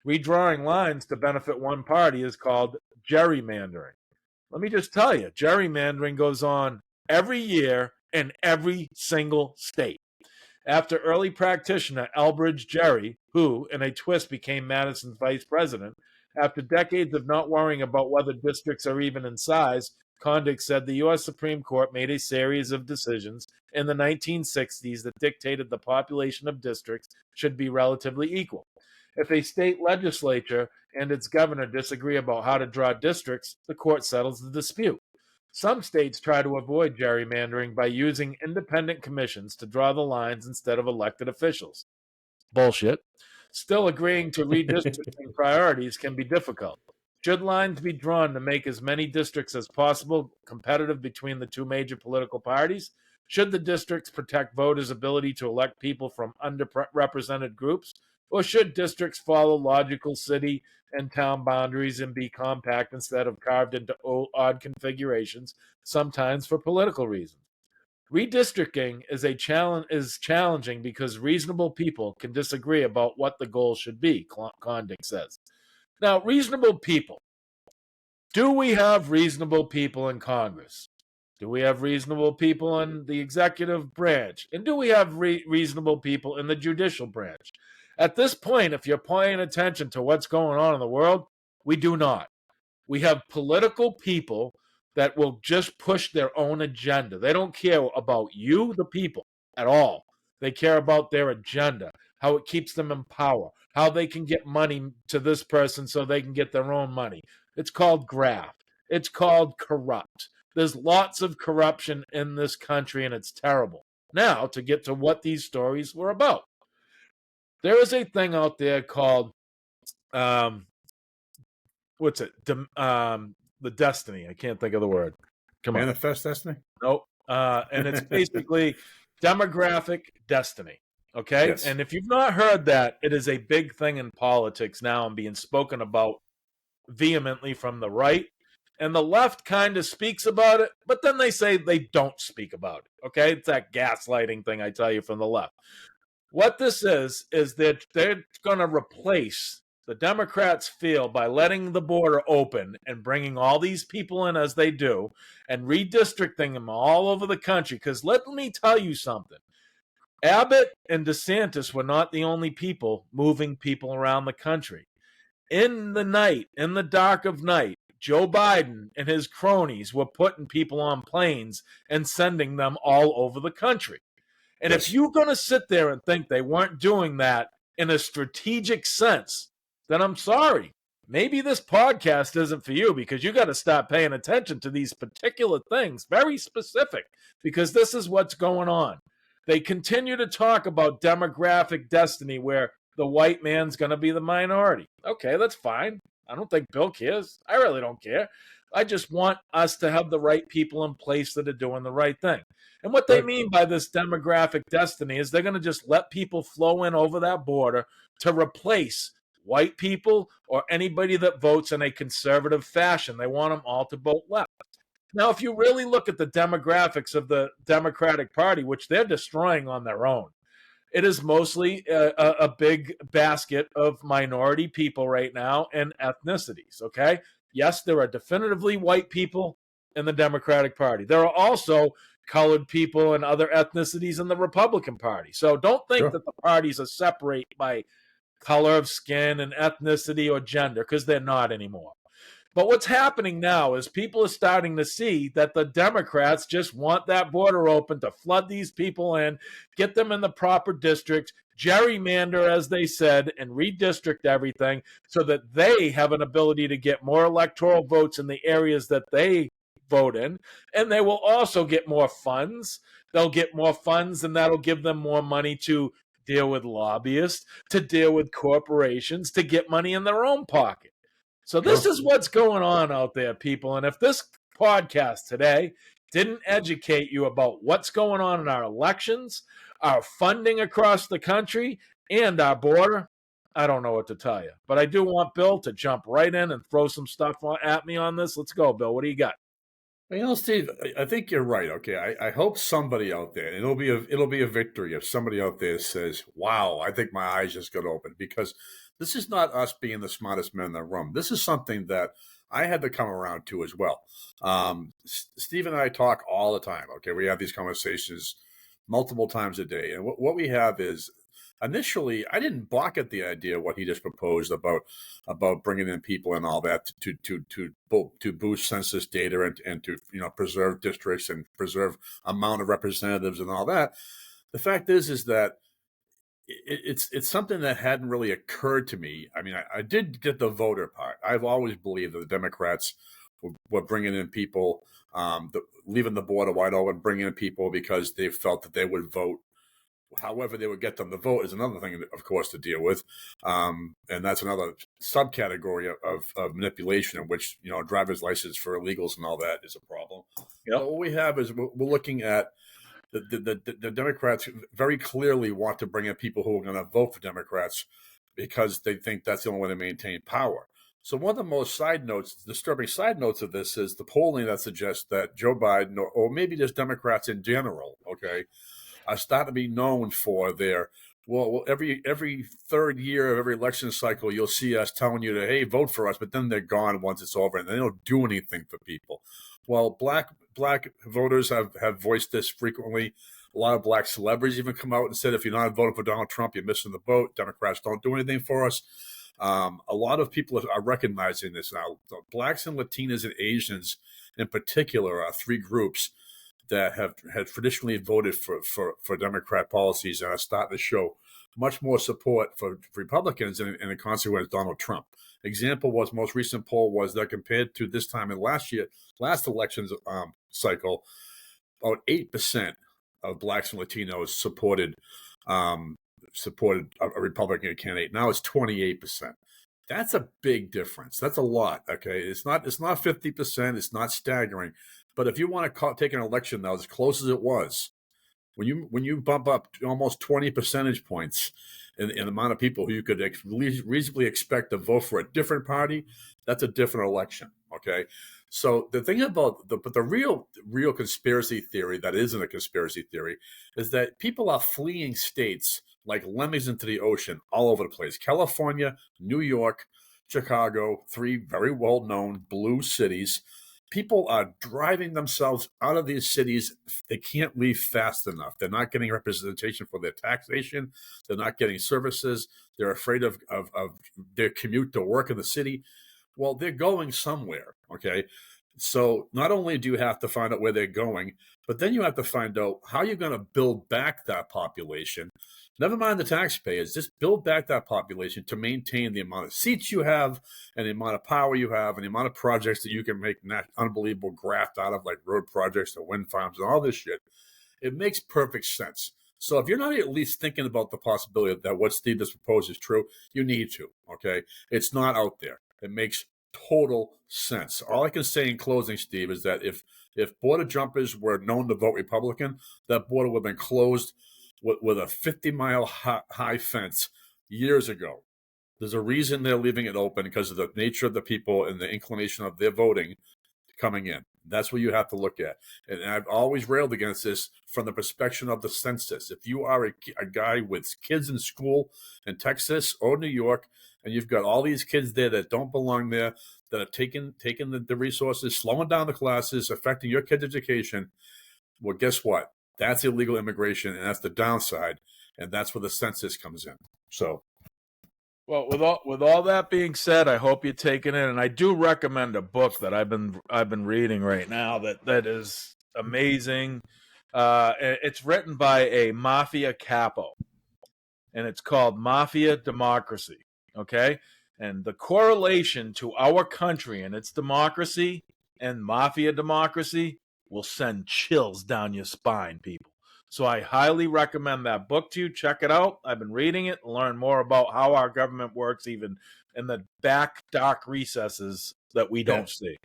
Redrawing lines to benefit one party is called gerrymandering. Let me just tell you, gerrymandering goes on every year in every single state. After early practitioner Elbridge Gerry, who, in a twist, became Madison's vice president, after decades of not worrying about whether districts are even in size, Kondik said the U.S. Supreme Court made a series of decisions in the 1960s that dictated the population of districts should be relatively equal. If a state legislature and its governor disagree about how to draw districts, the court settles the dispute. Some states try to avoid gerrymandering by using independent commissions to draw the lines instead of elected officials. Bullshit. Still, agreeing to redistricting priorities can be difficult. Should lines be drawn to make as many districts as possible competitive between the two major political parties? Should the districts protect voters' ability to elect people from underrepresented groups? Or should districts follow logical city and town boundaries and be compact instead of carved into odd configurations, sometimes for political reasons? Redistricting is challenging because reasonable people can disagree about what the goal should be, Kondik says. Now, reasonable people. Do we have reasonable people in Congress? Do we have reasonable people in the executive branch? And do we have reasonable people in the judicial branch? At this point, if you're paying attention to what's going on in the world, we do not. We have political people that will just push their own agenda. They don't care about you, the people, at all. They care about their agenda, how it keeps them in power, how they can get money to this person so they can get their own money. It's called graft. It's called corrupt. There's lots of corruption in this country, and it's terrible. Now, to get to what these stories were about, there is a thing out there called what's it? The Destiny. I can't think of the word. Come on. Manifest Destiny? Nope. And it's basically demographic destiny. Okay. Yes. And if you've not heard that, it is a big thing in politics now and being spoken about vehemently from the right. And the left kind of speaks about it, but then they say they don't speak about it. Okay. It's that gaslighting thing I tell you from the left. What this is that they're going to replace the Democrats feel by letting the border open and bringing all these people in as they do and redistricting them all over the country. Because let me tell you something. Abbott and DeSantis were not the only people moving people around the country. In the night, in the dark of night, Joe Biden and his cronies were putting people on planes and sending them all over the country. And Yes. if you're going to sit there and think they weren't doing that in a strategic sense, then I'm sorry. Maybe this podcast isn't for you because you got to stop paying attention to these particular things, very specific, because this is what's going on. They continue to talk about demographic destiny where the white man's going to be the minority. Okay, that's fine. I don't think Bill cares. I really don't care. I just want us to have the right people in place that are doing the right thing. And what they mean by this demographic destiny is they're going to just let people flow in over that border to replace white people or anybody that votes in a conservative fashion. They want them all to vote left. Now, if you really look at the demographics of the Democratic Party, which they're destroying on their own, it is mostly a big basket of minority people right now and ethnicities, okay? Yes, there are definitively white people in the Democratic Party. There are also colored people and other ethnicities in the Republican Party. So don't think that the parties are separate by color of skin and ethnicity or gender, because they're not anymore. But what's happening now is people are starting to see that the Democrats just want that border open to flood these people in, get them in the proper districts, gerrymander, as they said, and redistrict everything so that they have an ability to get more electoral votes in the areas that they vote in. And they will also get more funds. They'll get more funds, and that'll give them more money to deal with lobbyists, to deal with corporations, to get money in their own pocket. So this is what's going on out there, people. And if this podcast today didn't educate you about what's going on in our elections, our funding across the country, and our border, I don't know what to tell you. But I do want Bill to jump right in and throw some stuff at me on this. Let's go, Bill. What do you got? Steve, I think you're right. Okay, I hope somebody out there, and it'll be a victory if somebody out there says, "Wow, I think my eyes just got open," because this is not us being the smartest men in the room. This is something that I had to come around to as well. Steve and I talk all the time. Okay, we have these conversations multiple times a day, and what we have is, initially, I didn't balk at the idea of what he just proposed about bringing in people and all that to boost census data and to preserve districts and preserve amount of representatives and all that. The fact is that it's something that hadn't really occurred to me. I mean, I did get the voter part. I've always believed that the Democrats were bringing in people, leaving the border wide open, bringing in people because they felt that they would vote. However they would get them to vote is another thing, of course, to deal with. And that's another subcategory of manipulation in which, driver's license for illegals and all that is a problem. Yep. But what we have is we're looking at the Democrats very clearly want to bring in people who are going to vote for Democrats because they think that's the only way to maintain power. So one of the most disturbing side notes of this is the polling that suggests that Joe Biden, or maybe just Democrats in general, okay, are starting to be known for their, every third year of every election cycle, you'll see us telling you to, hey, vote for us, but then they're gone once it's over and they don't do anything for people. Well, black voters have voiced this frequently. A lot of black celebrities even come out and said, if you're not voting for Donald Trump, you're missing the boat. Democrats don't do anything for us. A lot of people are recognizing this now. Blacks and Latinas and Asians in particular are three groups that have traditionally voted for Democrat policies and are starting to show much more support for Republicans and in consequence Donald Trump. Example was most recent poll was that compared to this time in last elections cycle, about 8% of blacks and Latinos supported a Republican candidate. Now it's 28%. That's a big difference. That's a lot. Okay, it's not 50%. It's not staggering. But if you want to take an election now as close as it was, when you bump up almost 20 percentage points in the amount of people who you could reasonably expect to vote for a different party, that's a different election. Okay, so the thing about the real conspiracy theory that isn't a conspiracy theory is that people are fleeing states like lemmings into the ocean all over the place. California, New York, Chicago, three very well-known blue cities. People are driving themselves out of these cities. They can't leave fast enough. They're not getting representation for their taxation. They're not getting services. They're afraid of their commute to work in the city. Well, they're going somewhere, okay? So not only do you have to find out where they're going, but then you have to find out how you're going to build back that population. Never mind the taxpayers, just build back that population to maintain the amount of seats you have and the amount of power you have and the amount of projects that you can make unbelievable graft out of, like road projects and wind farms and all this shit. It makes perfect sense. So if you're not at least thinking about the possibility that what Steve has proposed is true, you need to, okay? It's not out there. It makes total sense. All I can say in closing, Steve, is that if border jumpers were known to vote Republican, that border would have been closed with a 50-mile high fence years ago. There's a reason they're leaving it open because of the nature of the people and the inclination of their voting coming in. That's what you have to look at. And I've always railed against this from the perspective of the census. If you are a guy with kids in school in Texas or New York, and you've got all these kids there that don't belong there, that are taking the resources, slowing down the classes, affecting your kids' education, well, guess what? That's illegal immigration, and that's the downside, and that's where the census comes in. So, well, with all that being said, I hope you take it in, and I do recommend a book that I've been reading right now that is amazing. It's written by a mafia capo, and it's called Mafia Democracy. Okay, and the correlation to our country and its democracy and mafia democracy will send chills down your spine, people. So I highly recommend that book to you. Check it out. I've been reading it, learn more about how our government works, even in the back dark recesses that we don't see.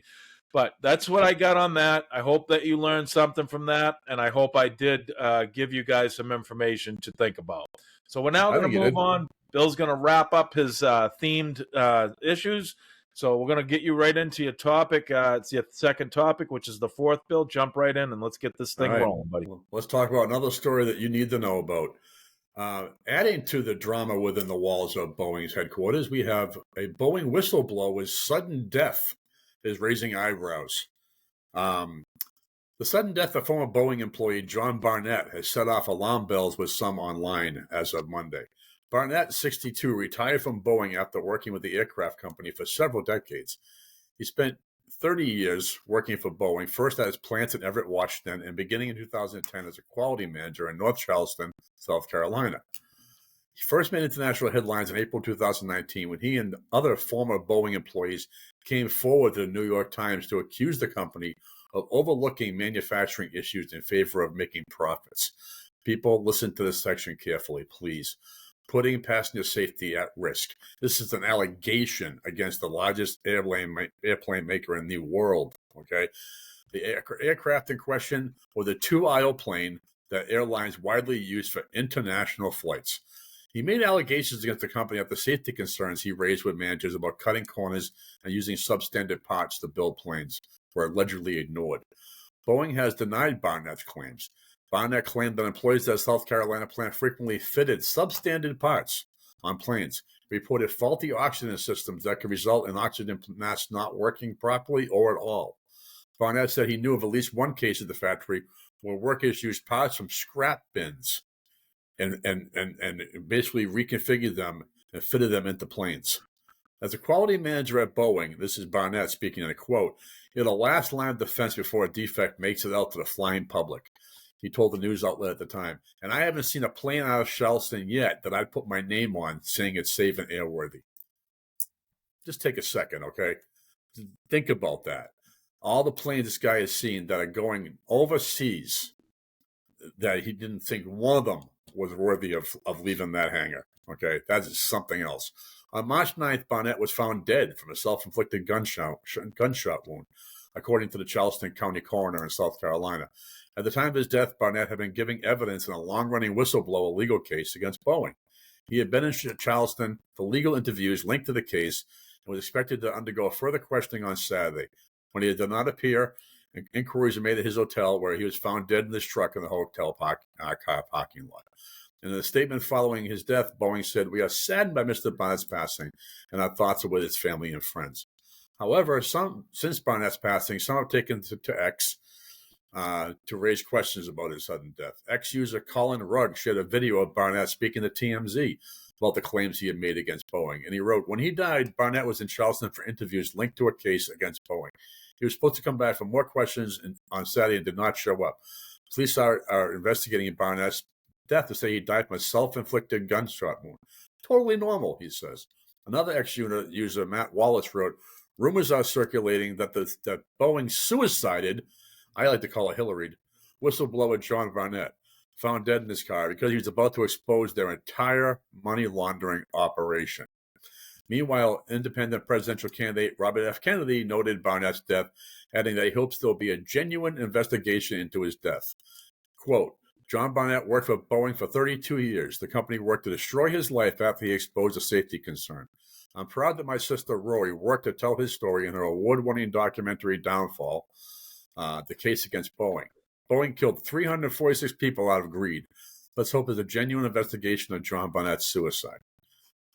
But that's what I got on that. I hope that you learned something from that, and I hope I did give you guys some information to think about. So we're now going to move on. Bill's going to wrap up his themed issues. So we're going to get you right into your topic. It's your second topic, which is the fourth, Bill. Jump right in and let's get this thing rolling, buddy. Well, let's talk about another story that you need to know about. Adding to the drama within the walls of Boeing's headquarters, we have a Boeing whistleblower's sudden death is raising eyebrows. The sudden death of former Boeing employee John Barnett has set off alarm bells with some online as of Monday. Barnett, 62, retired from Boeing after working with the aircraft company for several decades. He spent 30 years working for Boeing, first at its plants in Everett, Washington, and beginning in 2010 as a quality manager in North Charleston, South Carolina. He first made international headlines in April 2019 when he and other former Boeing employees came forward to the New York Times to accuse the company of overlooking manufacturing issues in favor of making profits. People, listen to this section carefully, please. Putting passenger safety at risk. This is an allegation against the largest airplane maker in the world, okay? The aircraft in question was a two-aisle plane that airlines widely use for international flights. He made allegations against the company after safety concerns he raised with managers about cutting corners and using substandard parts to build planes were allegedly ignored. Boeing has denied Barnett's claims. Barnett claimed that employees at the South Carolina plant frequently fitted substandard parts on planes, reported faulty oxygen systems that could result in oxygen masks not working properly or at all. Barnett said he knew of at least one case at the factory where workers used parts from scrap bins and basically reconfigured them and fitted them into planes. As a quality manager at Boeing, this is Barnett speaking in a quote, You're the last line of defense before a defect makes it out to the flying public, he told the news outlet at the time. And I haven't seen a plane out of Charleston yet that I'd put my name on saying it's safe and airworthy. Just take a second, okay? Think about that. All the planes this guy has seen that are going overseas, that he didn't think one of them was worthy of leaving that hangar. Okay, that is something else. On March 9th, Barnett was found dead from a self-inflicted gunshot wound, according to the Charleston County coroner in South Carolina. At the time of his death, Barnett had been giving evidence in a long-running whistleblower legal case against Boeing. He had been in Charleston for legal interviews linked to the case and was expected to undergo further questioning on Saturday. When he did not appear, inquiries were made at his hotel, where he was found dead in his truck in the hotel car parking lot. In a statement following his death, Boeing said, "We are saddened by Mr. Barnett's passing, and our thoughts are with his family and friends." However, since Barnett's passing, some have taken to X to raise questions about his sudden death. X-user Colin Rugg shared a video of Barnett speaking to TMZ about the claims he had made against Boeing. And he wrote, "When he died, Barnett was in Charleston for interviews linked to a case against Boeing. He was supposed to come back for more questions on Saturday and did not show up. Police are investigating Barnett's death to say he died from a self-inflicted gunshot wound. Totally normal," he says. Another X-unit user, Matt Wallace, wrote, "Rumors are circulating that that Boeing suicided," I like to call it Hillary, whistleblower John Barnett, found dead in his car because he was about to expose their entire money laundering operation. Meanwhile, independent presidential candidate Robert F. Kennedy noted Barnett's death, adding that he hopes there will be a genuine investigation into his death. Quote, "John Barnett worked for Boeing for 32 years. The company worked to destroy his life after he exposed a safety concern. I'm proud that my sister Rory worked to tell his story in her award-winning documentary Downfall, the case against Boeing. Boeing killed 346 people out of greed. Let's hope there's a genuine investigation of John Barnett's suicide."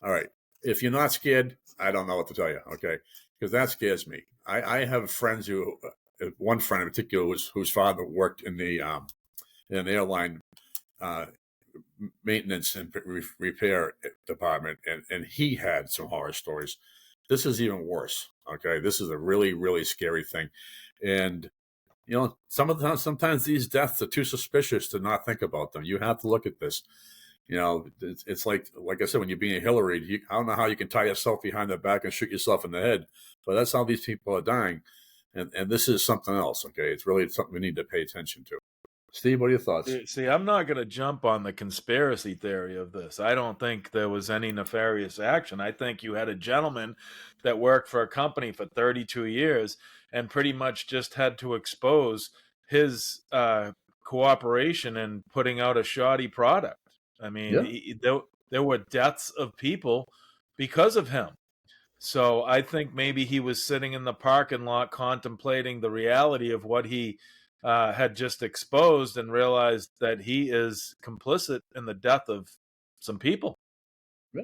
All right. If you're not scared, I don't know what to tell you, okay? Because that scares me. I have friends who, one friend in particular, whose father worked in an airline maintenance and repair department, and he had some horror stories. This is even worse, okay? This is a really, really scary thing. And, you know, sometimes these deaths are too suspicious to not think about them. You have to look at this. You know, it's like I said, when you're being Hillary, I don't know how you can tie yourself behind the back and shoot yourself in the head, but that's how these people are dying. And this is something else, okay? It's really something we need to pay attention to. Steve, what are your thoughts? See, I'm not going to jump on the conspiracy theory of this. I don't think there was any nefarious action. I think you had a gentleman that worked for a company for 32 years and pretty much just had to expose his cooperation in putting out a shoddy product. I mean, there were deaths of people because of him. So I think maybe he was sitting in the parking lot contemplating the reality of what he had just exposed and realized that he is complicit in the death of some people.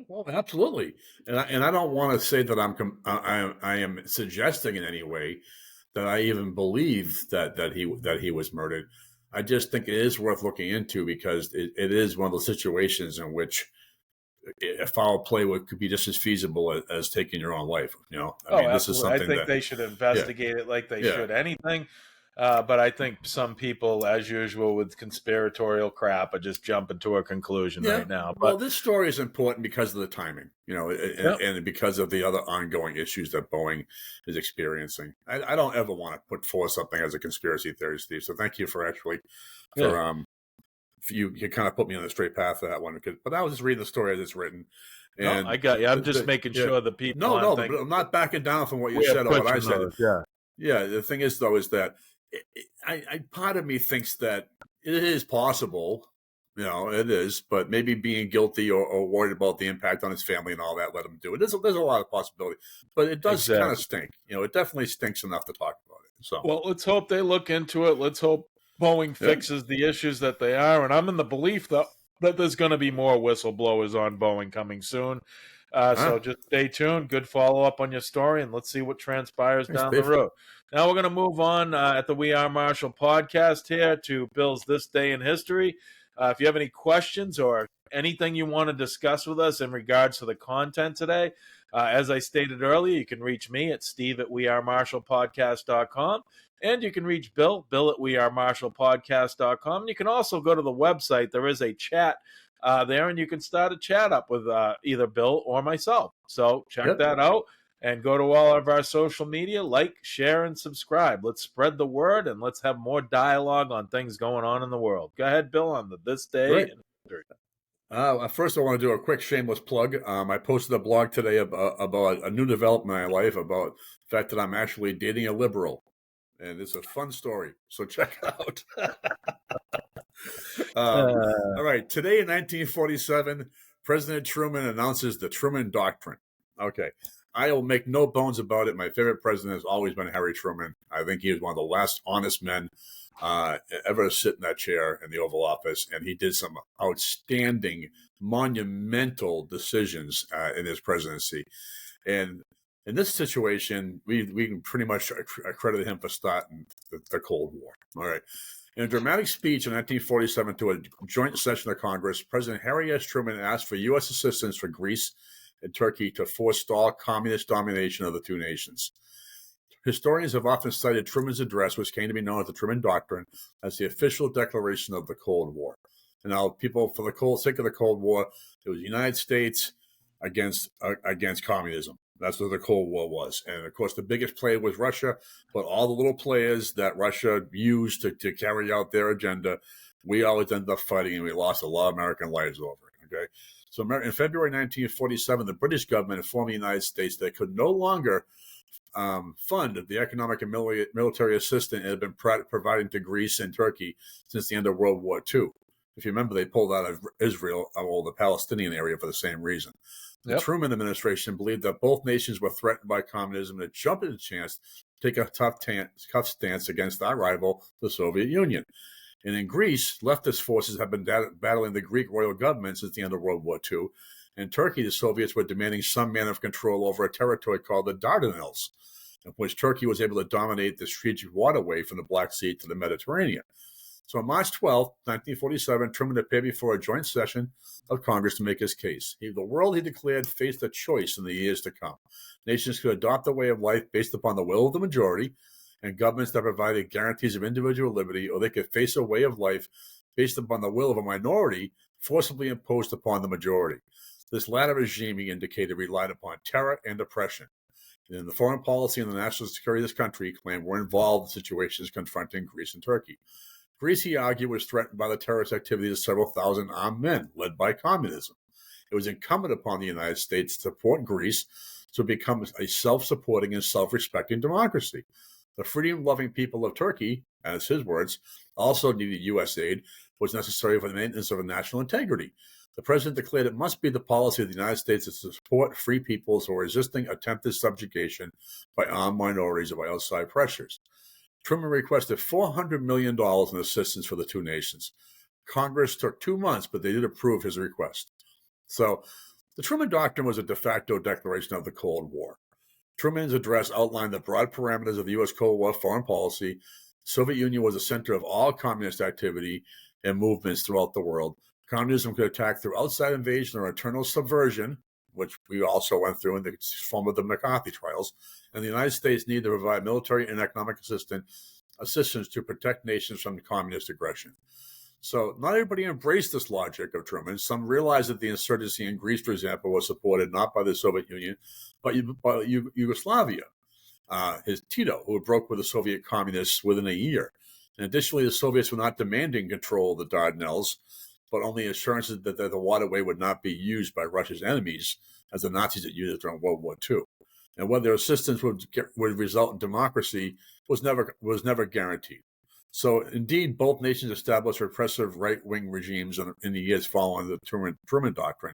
Well, absolutely. And I don't want to say that I am suggesting in any way that I even believe that he was murdered. I just think it is worth looking into, because it is one of those situations in which a foul play could be just as feasible as taking your own life. You know, I mean, this is something I think they should investigate it like they should anything. But I think some people, as usual with conspiratorial crap, are just jumping to a conclusion right now. But, well, this story is important because of the timing, you know, and because of the other ongoing issues that Boeing is experiencing. I don't ever want to put forth something as a conspiracy theory, Steve. So thank you for you kind of put me on the straight path for that one. But I was just reading the story as it's written. And I got you. I'm just making sure the people. But I'm not backing down from what you said or what I said. Yeah. The thing is, though, is that part of me thinks that it is possible, you know, it is, but maybe being guilty or worried about the impact on his family and all that let him do it. There's a lot of possibility, but it does kind of stink. You know, it definitely stinks enough to talk about it. So, well, let's hope they look into it. Let's hope Boeing fixes the issues that they are. And I'm in the belief that there's going to be more whistleblowers on Boeing coming soon. So just stay tuned. Good follow-up on your story, and let's see what transpires down the road. Now we're going to move on at the We Are Marshall podcast here to Bill's This Day in History. If you have any questions or anything you want to discuss with us in regards to the content today, As I stated earlier, you can reach me at steve@wearemarshallpodcast.com. And you can reach Bill at wearemarshallpodcast.com. You can also go to the website. There is a chat there, and you can start a chat up with either Bill or myself. So check that out and go to all of our social media, like, share, and subscribe. Let's spread the word and let's have more dialogue on things going on in the world. Go ahead, Bill, on this day in history. First, I want to do a quick shameless plug. I posted a blog today about a new development in my life about the fact that I'm actually dating a liberal. And it's a fun story, so check it out. All right, today in 1947, President Truman announces the Truman Doctrine. Okay, I will make no bones about it. My favorite president has always been Harry Truman. I think he was one of the last honest men ever to sit in that chair in the Oval Office, and he did some outstanding, monumental decisions in his presidency. And in this situation, we can pretty much credit him for starting the Cold War. All right. In a dramatic speech in 1947 to a joint session of Congress, President Harry S. Truman asked for U.S. assistance for Greece and Turkey to forestall communist domination of the two nations. Historians have often cited Truman's address, which came to be known as the Truman Doctrine, as the official declaration of the Cold War. And now, people, for the sake of the Cold War, it was the United States against communism. That's what the Cold War was. And, of course, the biggest player was Russia, but all the little players that Russia used to carry out their agenda, we always ended up fighting, and we lost a lot of American lives over it, okay? So in February 1947, the British government informed the United States that it could no longer fund the economic and military assistance it had been providing to Greece and Turkey since the end of World War II. If you remember, they pulled out of Israel, the Palestinian area, for the same reason. The Truman administration believed that both nations were threatened by communism and jumped at the chance to take a tough stance against our rival, the Soviet Union. And in Greece, leftist forces have been battling the Greek royal government since the end of World War II. In Turkey, the Soviets were demanding some manner of control over a territory called the Dardanelles, in which Turkey was able to dominate the strategic waterway from the Black Sea to the Mediterranean. So on March 12, 1947, Truman appeared before a joint session of Congress to make his case. The world, he declared, faced a choice in the years to come. Nations could adopt a way of life based upon the will of the majority and governments that provided guarantees of individual liberty, or they could face a way of life based upon the will of a minority forcibly imposed upon the majority. This latter regime, he indicated, relied upon terror and oppression. And in the foreign policy and the national security of this country, he claimed, were involved in situations confronting Greece and Turkey. Greece, he argued, was threatened by the terrorist activities of several thousand armed men led by communism. It was incumbent upon the United States to support Greece to become a self-supporting and self-respecting democracy. The freedom-loving people of Turkey, as his words, also needed U.S. aid, was necessary for the maintenance of national integrity. The president declared it must be the policy of the United States to support free peoples who are resisting attempted subjugation by armed minorities or by outside pressures. Truman requested $400 million in assistance for the two nations. Congress took 2 months, but they did approve his request. So the Truman Doctrine was a de facto declaration of the Cold War. Truman's address outlined the broad parameters of the U.S. Cold War foreign policy. The Soviet Union was the center of all communist activity and movements throughout the world. Communism could attack through outside invasion or internal subversion, which we also went through in the form of the McCarthy trials, and the United States needed to provide military and economic assistance to protect nations from communist aggression. So not everybody embraced this logic of Truman. Some realized that the insurgency in Greece, for example, was supported not by the Soviet Union, but by Yugoslavia. His Tito, who broke with the Soviet communists within a year. And additionally, the Soviets were not demanding control of the Dardanelles, but only assurances that the waterway would not be used by Russia's enemies, as the Nazis had used it during World War II. And whether assistance would result in democracy was never guaranteed. So, indeed, both nations established repressive right-wing regimes in the years following the Truman Doctrine.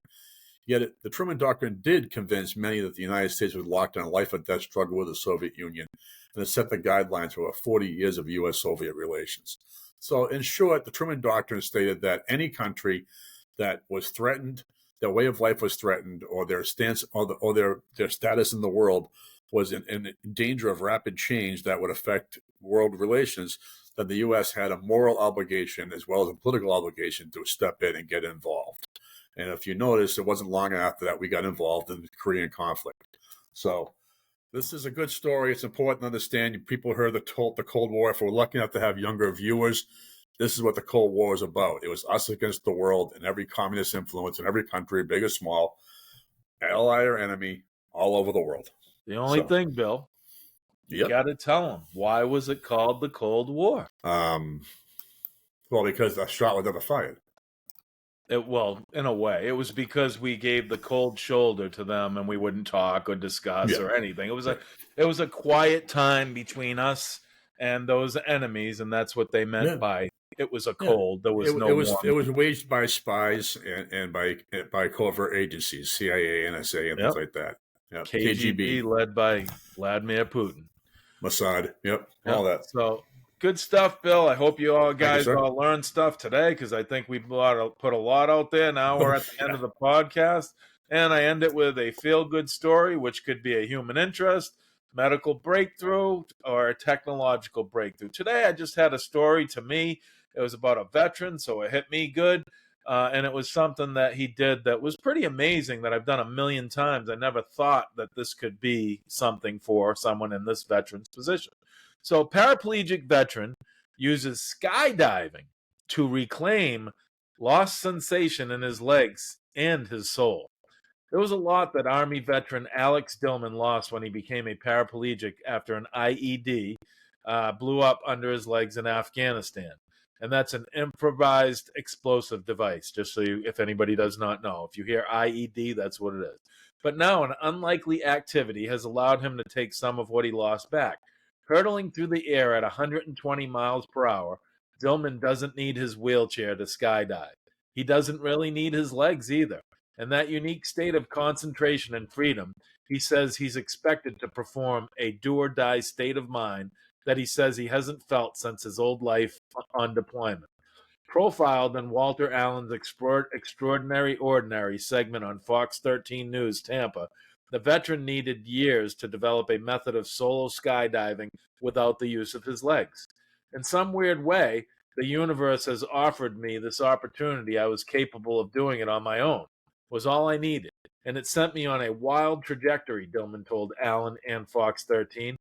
Yet the Truman Doctrine did convince many that the United States was locked in a life-or-death struggle with the Soviet Union, and it set the guidelines for 40 years of U.S.-Soviet relations. So, in short, the Truman Doctrine stated that any country that was threatened, their way of life was threatened, or their stance or their status in the world was in danger of rapid change that would affect world relations, that the U.S. had a moral obligation as well as a political obligation to step in and get involved. And if you notice, it wasn't long after that we got involved in the Korean conflict. So this is a good story. It's important to understand. People heard the Cold War. If we're lucky enough to have younger viewers, this is what the Cold War is about. It was us against the world and every communist influence in every country, big or small, ally or enemy, all over the world. The only thing, Bill, you got to tell them, why was it called the Cold War? Well, because the shot was never fired. Well, in a way, it was because we gave the cold shoulder to them, and we wouldn't talk or discuss or anything. It was a quiet time between us and those enemies, and that's what they meant by it was a cold. There was it was waged by spies and by covert agencies, CIA, NSA, and things like that. KGB led by Vladimir Putin, Mossad. All that. So. Good stuff, Bill. I hope you all guys all learned stuff today, because I think we put a lot out there. Now we're at the end of the podcast, and I end it with a feel-good story, which could be a human interest, medical breakthrough, or a technological breakthrough. Today, I just had a story to me. It was about a veteran, so it hit me good, and it was something that he did that was pretty amazing that I've done a million times. I never thought that this could be something for someone in this veteran's position. So, paraplegic veteran uses skydiving to reclaim lost sensation in his legs and his soul. There was a lot that Army veteran Alex Dillman lost when he became a paraplegic after an IED blew up under his legs in Afghanistan. And that's an improvised explosive device, just so if anybody does not know. If you hear IED, that's what it is. But now an unlikely activity has allowed him to take some of what he lost back. Hurtling through the air at 120 miles per hour, Dillman doesn't need his wheelchair to skydive. He doesn't really need his legs either. In that unique state of concentration and freedom, he says he's expected to perform a do-or-die state of mind that he says he hasn't felt since his old life on deployment. Profiled in Walter Allen's Extraordinary Ordinary segment on Fox 13 News Tampa, the veteran needed years to develop a method of solo skydiving without the use of his legs. In some weird way, the universe has offered me this opportunity. I was capable of doing it on my own. It was all I needed. And it sent me on a wild trajectory, Dillman told Allen and Fox 13.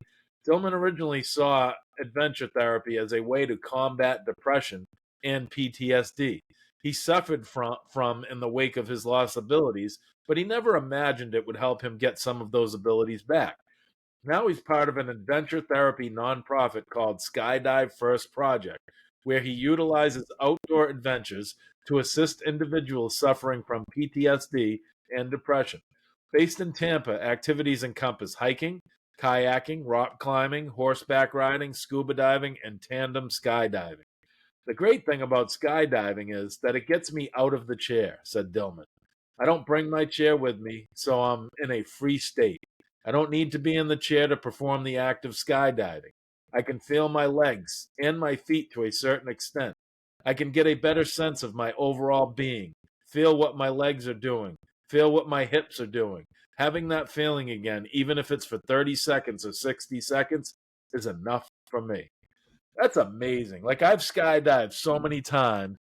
Dillman originally saw adventure therapy as a way to combat depression and PTSD. He suffered from in the wake of his lost abilities, but he never imagined it would help him get some of those abilities back. Now he's part of an adventure therapy nonprofit called Skydive First Project, where he utilizes outdoor adventures to assist individuals suffering from PTSD and depression. Based in Tampa, activities encompass hiking, kayaking, rock climbing, horseback riding, scuba diving, and tandem skydiving. The great thing about skydiving is that it gets me out of the chair, said Dillman. I don't bring my chair with me, so I'm in a free state. I don't need to be in the chair to perform the act of skydiving. I can feel my legs and my feet to a certain extent. I can get a better sense of my overall being, feel what my legs are doing, feel what my hips are doing. Having that feeling again, even if it's for 30 seconds or 60 seconds, is enough for me. That's amazing. Like, I've skydived so many times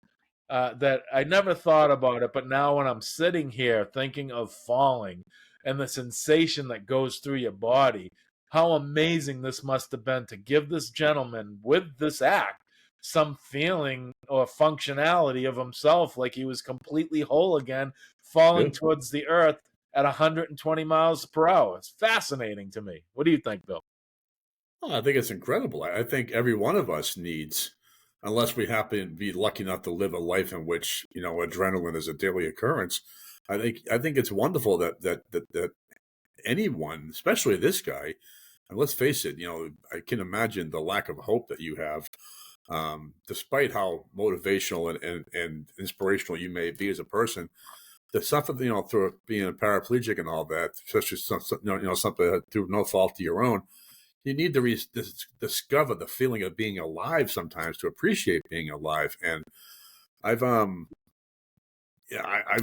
that I never thought about it, but now when I'm sitting here thinking of falling and the sensation that goes through your body, how amazing this must have been to give this gentleman with this act some feeling or functionality of himself, like he was completely whole again, falling towards the earth at 120 miles per hour. It's fascinating to me. What do you think, Bill? I think it's incredible. I think every one of us needs, unless we happen to be lucky enough to live a life in which, adrenaline is a daily occurrence. I think it's wonderful that anyone, especially this guy, and let's face it, I can imagine the lack of hope that you have, despite how motivational and inspirational you may be as a person. The stuff of, through being a paraplegic and all that, especially something through no fault of your own. You need to discover the feeling of being alive sometimes to appreciate being alive. And I've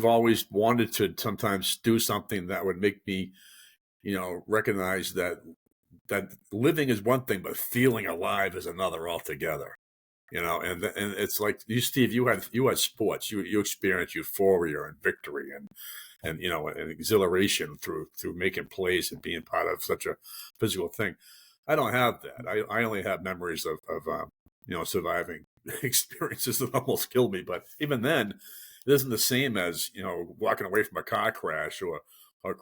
always wanted to sometimes do something that would make me, recognize that living is one thing, but feeling alive is another altogether. And it's like you, Steve, you had sports, you experienced euphoria and victory and and exhilaration through making plays and being part of such a physical thing. I don't have that. I only have memories of surviving experiences that almost killed me. But even then, it isn't the same as walking away from a car crash or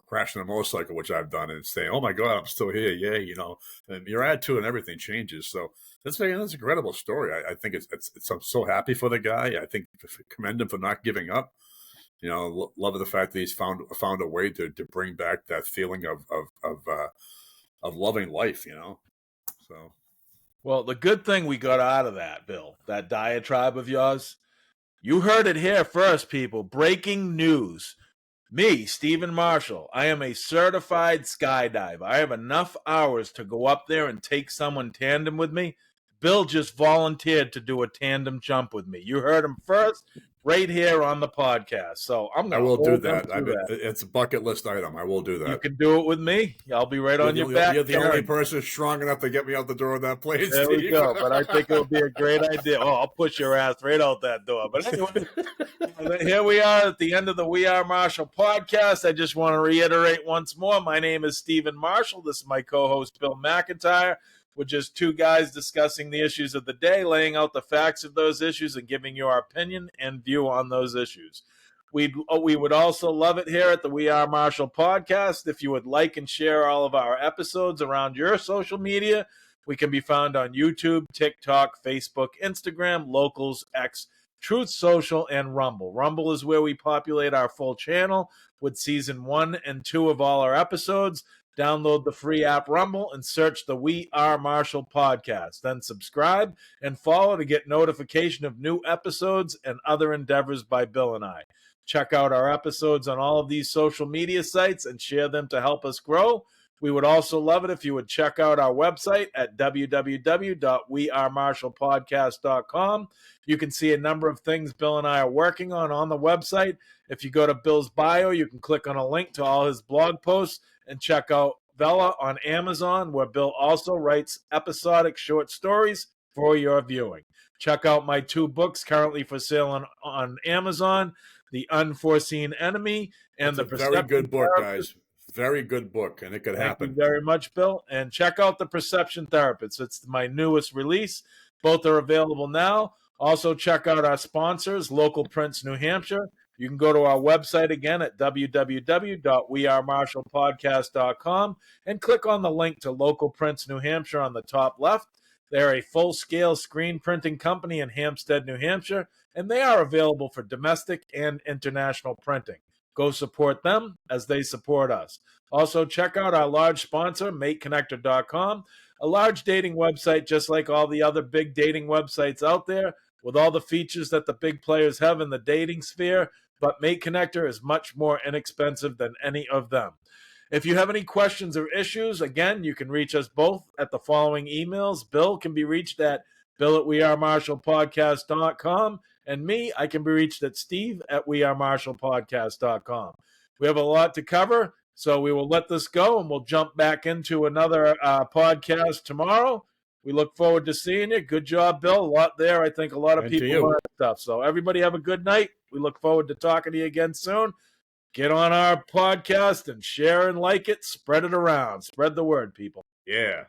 crashing a motorcycle, which I've done, and saying, "Oh my God, I'm still here!" Yay, and your attitude and everything changes. So that's an incredible story. I think it's I'm so happy for the guy. I think commend him for not giving up. Love the fact that he's found a way to bring back that feeling of loving life. So. Well, the good thing we got out of that, Bill, that diatribe of yours, you heard it here first, people. Breaking news. Me, Stephen Marshall, I am a certified skydiver. I have enough hours to go up there and take someone tandem with me. Bill just volunteered to do a tandem jump with me. You heard him first right here on the podcast. So I'm going to do that. It's a bucket list item. I will do that. You can do it with me. I'll be right on your back. You're the only person strong enough to get me out the door of that place. There we go. But I think it'll be a great idea. Oh, I'll push your ass right out that door. But anyway, here we are at the end of the We Are Marshall podcast. I just want to reiterate once more. My name is Stephen Marshall. This is my co-host, Bill McIntyre. We're just two guys discussing the issues of the day, laying out the facts of those issues, and giving you our opinion and view on those issues. We would also love it here at the We Are Marshall podcast if you would like and share all of our episodes around your social media. We can be found on YouTube, TikTok, Facebook, Instagram, Locals, X, Truth Social, and Rumble. Rumble is where we populate our full channel with season 1 and 2 of all our episodes. Download the free app Rumble and search the We Are Marshall podcast. Then subscribe and follow to get notification of new episodes and other endeavors by Bill and I. Check out our episodes on all of these social media sites and share them to help us grow. We would also love it if you would check out our website at www.wearemarshallpodcast.com. You can see a number of things Bill and I are working on the website. If you go to Bill's bio, you can click on a link to all his blog posts and check out Vella on Amazon, where Bill also writes episodic short stories for your viewing. Check out my 2 books currently for sale on Amazon, The Unforeseen Enemy and The Perception Very good book, Therapist. guys. Very good book, and it could happen. Thank you very much, Bill. And check out The Perception Therapist. It's my newest release. Both are available now. Also, check out our sponsors, Local Prints New Hampshire. You can go to our website again at www.wearemarshallpodcast.com and click on the link to Local Prints New Hampshire on the top left. They're a full-scale screen printing company in Hampstead, New Hampshire, and they are available for domestic and international printing. Go support them as they support us. Also, check out our large sponsor, MateConnector.com, a large dating website just like all the other big dating websites out there, with all the features that the big players have in the dating sphere, but Mate Connector is much more inexpensive than any of them. If you have any questions or issues, again, you can reach us both at the following emails. Bill can be reached at bill@wearemarshallpodcast.com, and me, I can be reached at steve@wearemarshallpodcast.com. We have a lot to cover, so we will let this go, and we'll jump back into another podcast tomorrow. We look forward to seeing you. Good job, Bill. A lot there. I think a lot of people learned stuff. So everybody have a good night. We look forward to talking to you again soon. Get on our podcast and share and like it. Spread it around. Spread the word, people. Yeah.